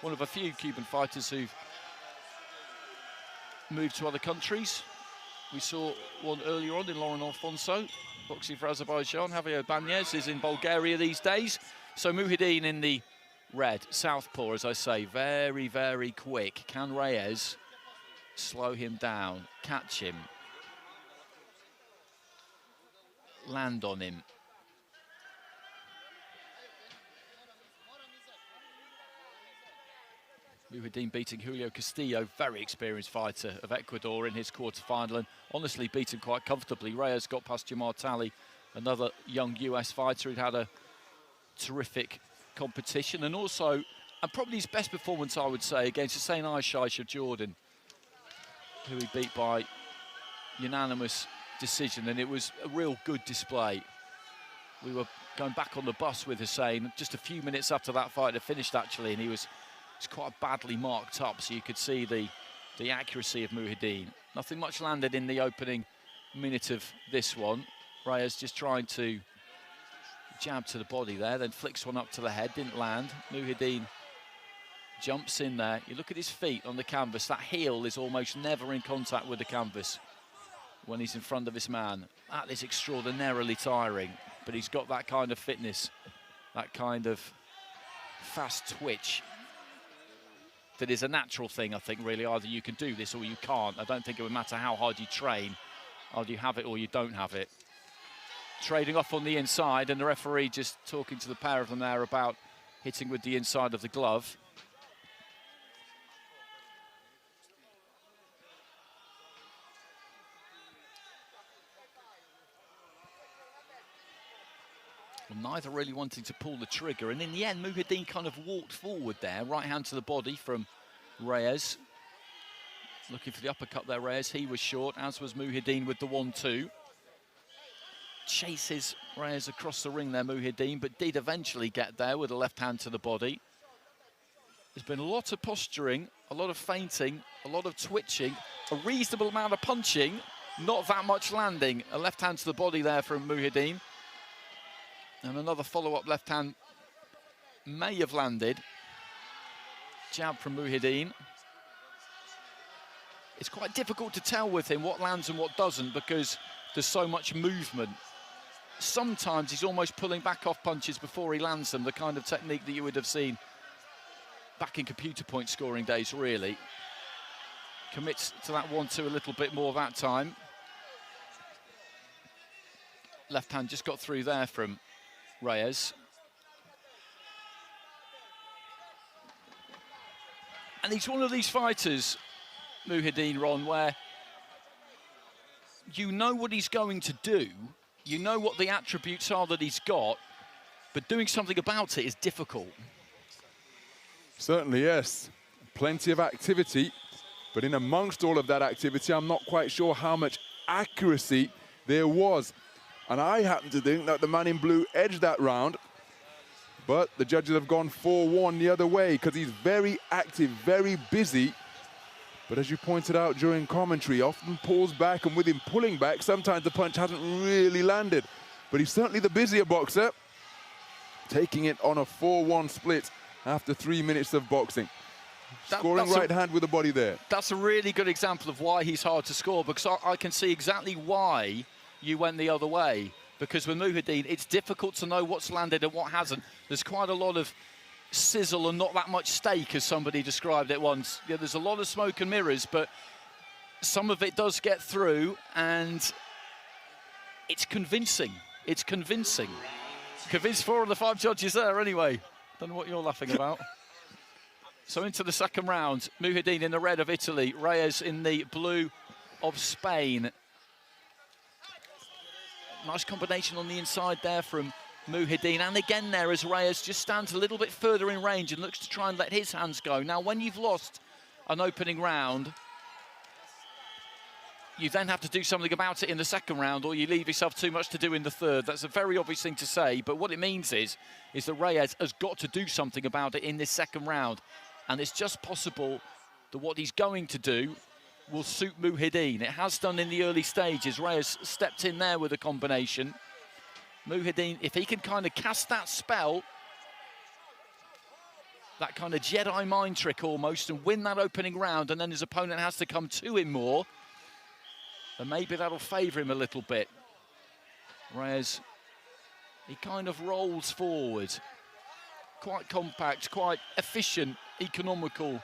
one of a few Cuban fighters who've moved to other countries. We saw one earlier on in Lauren Alfonso, boxing for Azerbaijan. Javier Bañez is in Bulgaria these days. So Muhyiddin in the red, southpaw, as I say, very, very quick. Can Reyes slow him down, catch him, land on him? Muhyiddin beating Julio Castillo, very experienced fighter of Ecuador, in his quarter-final, and honestly beaten quite comfortably. Reyes got past Jamar Talley, another young US fighter who'd had a terrific competition, and also, and probably his best performance, I would say, against Hussein Aishish of Jordan, who he beat by unanimous decision, and it was a real good display. We were going back on the bus with Hussein just a few minutes after that fight had finished, actually, and he was quite badly marked up, so you could see the accuracy of Muhyiddin. Nothing much landed in the opening minute of this one. Reyes just trying to jab to the body there, then flicks one up to the head, didn't land. Muhyiddin jumps in there. You look at his feet on the canvas, that heel is almost never in contact with the canvas when he's in front of his man. That is extraordinarily tiring, but he's got that kind of fitness, that kind of fast twitch that is a natural thing, I think, really. Either you can do this or you can't. I don't think it would matter how hard you train. Either you have it or you don't have it. Trading off on the inside, and the referee just talking to the pair of them there about hitting with the inside of the glove. Well, neither really wanting to pull the trigger, and in the end Muhyiddin kind of walked forward there, right hand to the body from Reyes. Looking for the uppercut there, Reyes. He was short, as was Muhyiddin with the 1-2. Chases Reyes across the ring there, Muhyiddin, but did eventually get there with a left hand to the body. There's been a lot of posturing, a lot of feinting, a lot of twitching, a reasonable amount of punching, not that much landing. A left hand to the body there from Muhyiddin. And another follow-up left hand may have landed. Jab from Muhyiddin. It's quite difficult to tell with him what lands and what doesn't, because there's so much movement. Sometimes he's almost pulling back off punches before he lands them, the kind of technique that you would have seen back in computer point scoring days, really. Commits to that 1-2 a little bit more that time. Left hand just got through there from Reyes. And he's one of these fighters, Muhyiddin, Ron, where you know what he's going to do, you know what the attributes are that he's got, but doing something about it is difficult. Certainly, yes. Plenty of activity, but in amongst all of that activity, I'm not quite sure how much accuracy there was. And I happen to think that the man in blue edged that round, but the judges have gone 4-1 the other way, because he's very active, very busy. But as you pointed out during commentary, often pulls back, and with him pulling back, sometimes the punch hasn't really landed. But he's certainly the busier boxer, taking it on a 4-1 split after 3 minutes of boxing. Scoring right hand with the body there. That's a really good example of why he's hard to score, because I can see exactly why you went the other way. Because with Muhyiddin, it's difficult to know what's landed and what hasn't. There's quite a lot of sizzle and not that much steak, as somebody described it once. Yeah, there's a lot of smoke and mirrors, but some of it does get through, and it's convincing. It's convincing. Convinced 4 of the 5 judges there, anyway. Don't know what you're laughing about. So into the second round, Muhyiddin in the red of Italy, Reyes in the blue of Spain. Nice combination on the inside there from Muhyiddin, and again there as Reyes just stands a little bit further in range and looks to try and let his hands go. Now, when you've lost an opening round, you then have to do something about it in the second round, or you leave yourself too much to do in the third. That's a very obvious thing to say, but what it means is that Reyes has got to do something about it in this second round, and it's just possible that what he's going to do will suit Muhyiddin. It has done in the early stages. Reyes stepped in there with a combination. Muhyiddin, if he can kind of cast that spell, that kind of Jedi mind trick almost, and win that opening round, and then his opponent has to come to him more, then maybe that'll favour him a little bit. Reyes, he kind of rolls forward. Quite compact, quite efficient, economical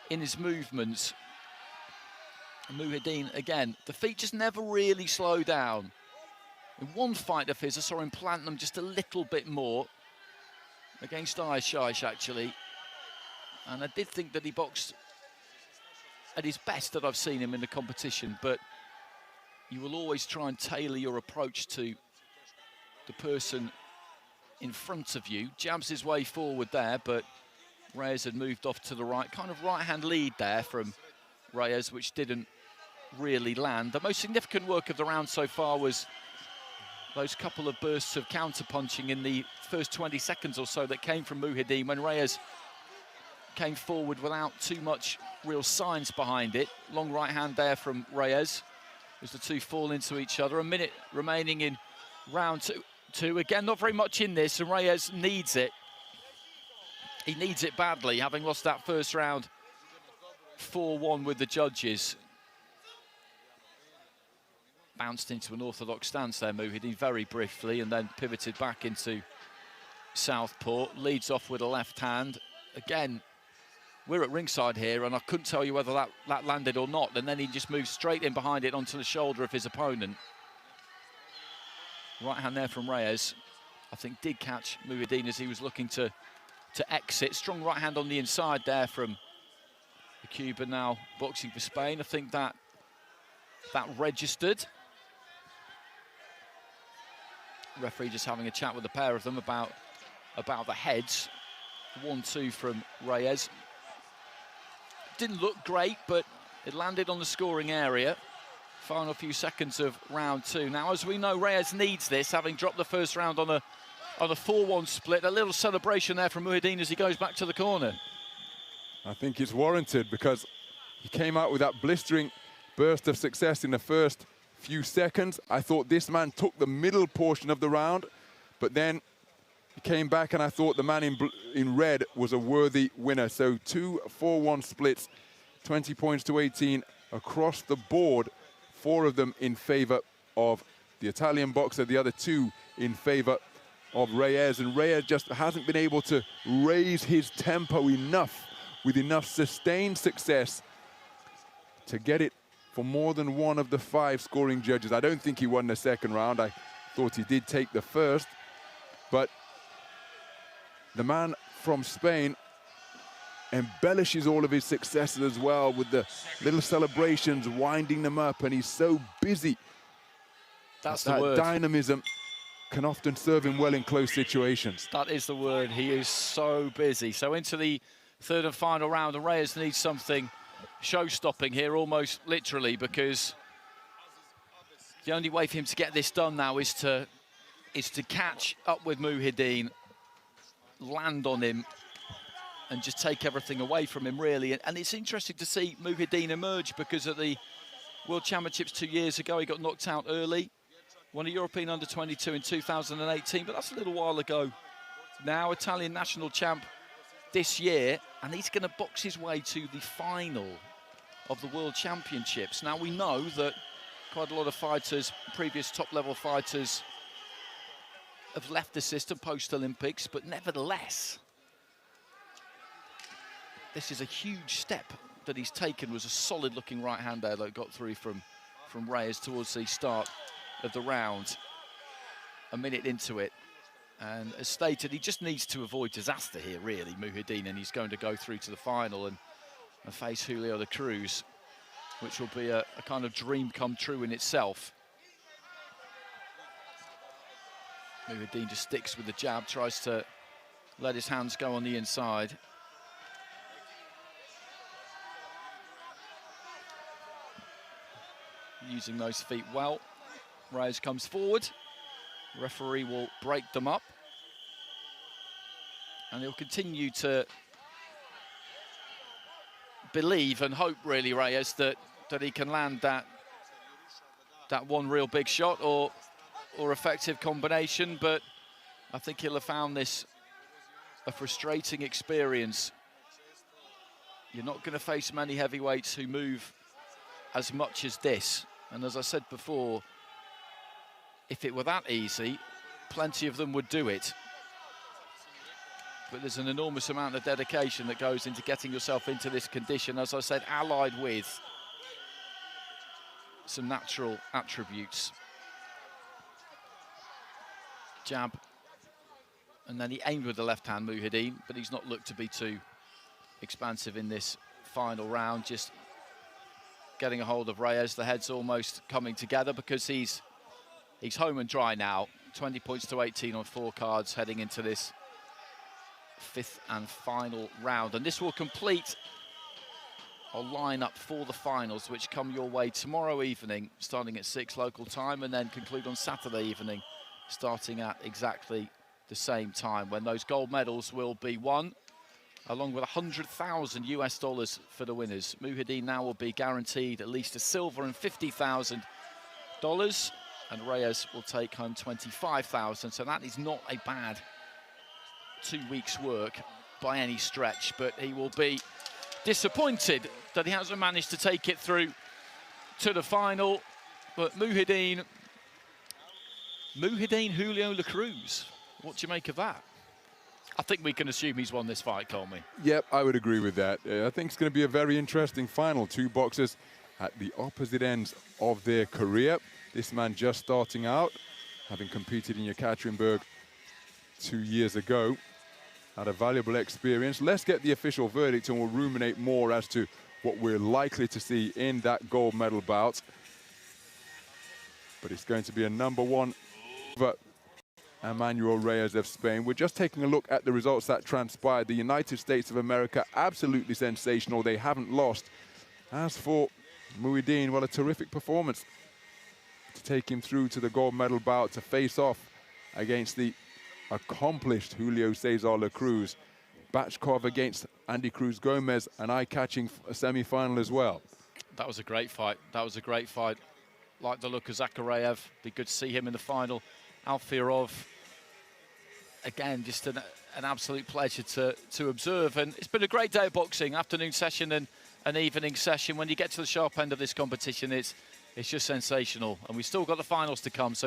in his movements. Muhyiddin, again, the feet just never really slow down. In one fight of his, I saw him plant them just a little bit more against Arteixo, actually. And I did think that he boxed at his best that I've seen him in the competition, but you will always try and tailor your approach to the person in front of you. Jabs his way forward there, but Reyes had moved off to the right. Kind of right-hand lead there from Reyes, which didn't really land. The most significant work of the round so far was those couple of bursts of counter-punching in the first 20 seconds or so that came from Muhyiddin when Reyes came forward without too much real signs behind it. Long right hand there from Reyes as the two fall into each other. A minute remaining in round two. Again, not very much in this, and Reyes needs it. He needs it badly, having lost that first round 4-1 with the judges. Bounced into an orthodox stance there, Muhyiddin, very briefly, and then pivoted back into southpaw. Leads off with a left hand. Again, we're at ringside here, and I couldn't tell you whether that landed or not, and then he just moved straight in behind it onto the shoulder of his opponent. Right hand there from Reyes, I think did catch Muhyiddin as he was looking to exit. Strong right hand on the inside there from the Cuban, now boxing for Spain. I think that registered. Referee just having a chat with the pair of them about the heads. 1-2 from Reyes. Didn't look great, but it landed on the scoring area. Final few seconds of round two. Now, as we know, Reyes needs this, having dropped the first round on a 4-1 split. A little celebration there from Muhyiddin as he goes back to the corner. I think it's warranted because he came out with that blistering burst of success in the first few seconds. I thought this man took the middle portion of the round, but then he came back and I thought the man in red was a worthy winner. So 2 4-1 splits, 20 points to 18 across the board. 4 of them in favor of the Italian boxer, the other 2 in favor of Reyes. And Reyes just hasn't been able to raise his tempo enough with enough sustained success to get it for more than one of the 5 scoring judges. I don't think he won the second round. I thought he did take the first. But the man from Spain embellishes all of his successes as well with the little celebrations, winding them up, and he's so busy. That's the word. Dynamism can often serve him well in close situations. That is the word. He is so busy. So into the third and final round, and Reyes needs something show-stopping here, almost literally, because the only way for him to get this done now is to catch up with Muhyiddin, land on him, and just take everything away from him, really. And it's interesting to see Muhyiddin emerge, because at the World Championships 2 years ago, he got knocked out early. Won a European Under-22 in 2018, but that's a little while ago. Now Italian national champ this year, and he's going to box his way to the final of the World Championships. Now, we know that quite a lot of fighters, previous top-level fighters, have left the system post-Olympics, but nevertheless, this is a huge step that he's taken. Was a solid-looking right hand there that got through from Reyes towards the start of the round. A minute into it, and as stated, he just needs to avoid disaster here, really, Muhyiddin, and he's going to go through to the final and face Julio de Cruz, which will be a kind of dream come true in itself. Muhyiddin just sticks with the jab, tries to let his hands go on the inside. Using those feet well. Reyes comes forward. Referee will break them up. And he'll continue to believe and hope, really, Reyes, that he can land that one real big shot or effective combination. But I think he'll have found this a frustrating experience. You're not going to face many heavyweights who move as much as this. And as I said before, if it were that easy, plenty of them would do it. But there's an enormous amount of dedication that goes into getting yourself into this condition, as I said, allied with some natural attributes. Jab, and then he aimed with the left hand, Muhyiddin, but he's not looked to be too expansive in this final round, just getting a hold of Reyes. The head's almost coming together because he's home and dry now. 20 points to 18 on 4 cards heading into this 5th and final round. And this will complete our lineup for the finals, which come your way tomorrow evening, starting at 6 local time, and then conclude on Saturday evening, starting at exactly the same time, when those gold medals will be won, along with $100,000 for the winners. Muhyiddin now will be guaranteed at least a silver and $50,000, and Reyes will take home $25,000. So that is not a bad 2 weeks' work by any stretch, but he will be disappointed that he hasn't managed to take it through to the final. But Muhyiddin, Julio La Cruz, what do you make of that? I think we can assume he's won this fight, can't we? Yep, I would agree with that. I think it's going to be a very interesting final. 2 boxers at the opposite ends of their career. This man just starting out, having competed in Yekaterinburg 2 years ago. Had a valuable experience. Let's get the official verdict and we'll ruminate more as to what we're likely to see in that gold medal bout. But it's going to be a #1 over Enmanuel Reyes of Spain. We're just taking a look at the results that transpired. The United States of America, absolutely sensational. They haven't lost. As for Muhyiddin, well, a terrific performance to take him through to the gold medal bout to face off against the accomplished Julio Cesar La Cruz. Bachkov against Andy Cruz Gomez, an eye-catching semi-final as well. That was a great fight. That was a great fight. Like the look of Zakharev. Be good to see him in the final. Alfirov, again, just an absolute pleasure to observe. And it's been a great day of boxing, afternoon session and an evening session. When you get to the sharp end of this competition, it's just sensational. And we've still got the finals to come. So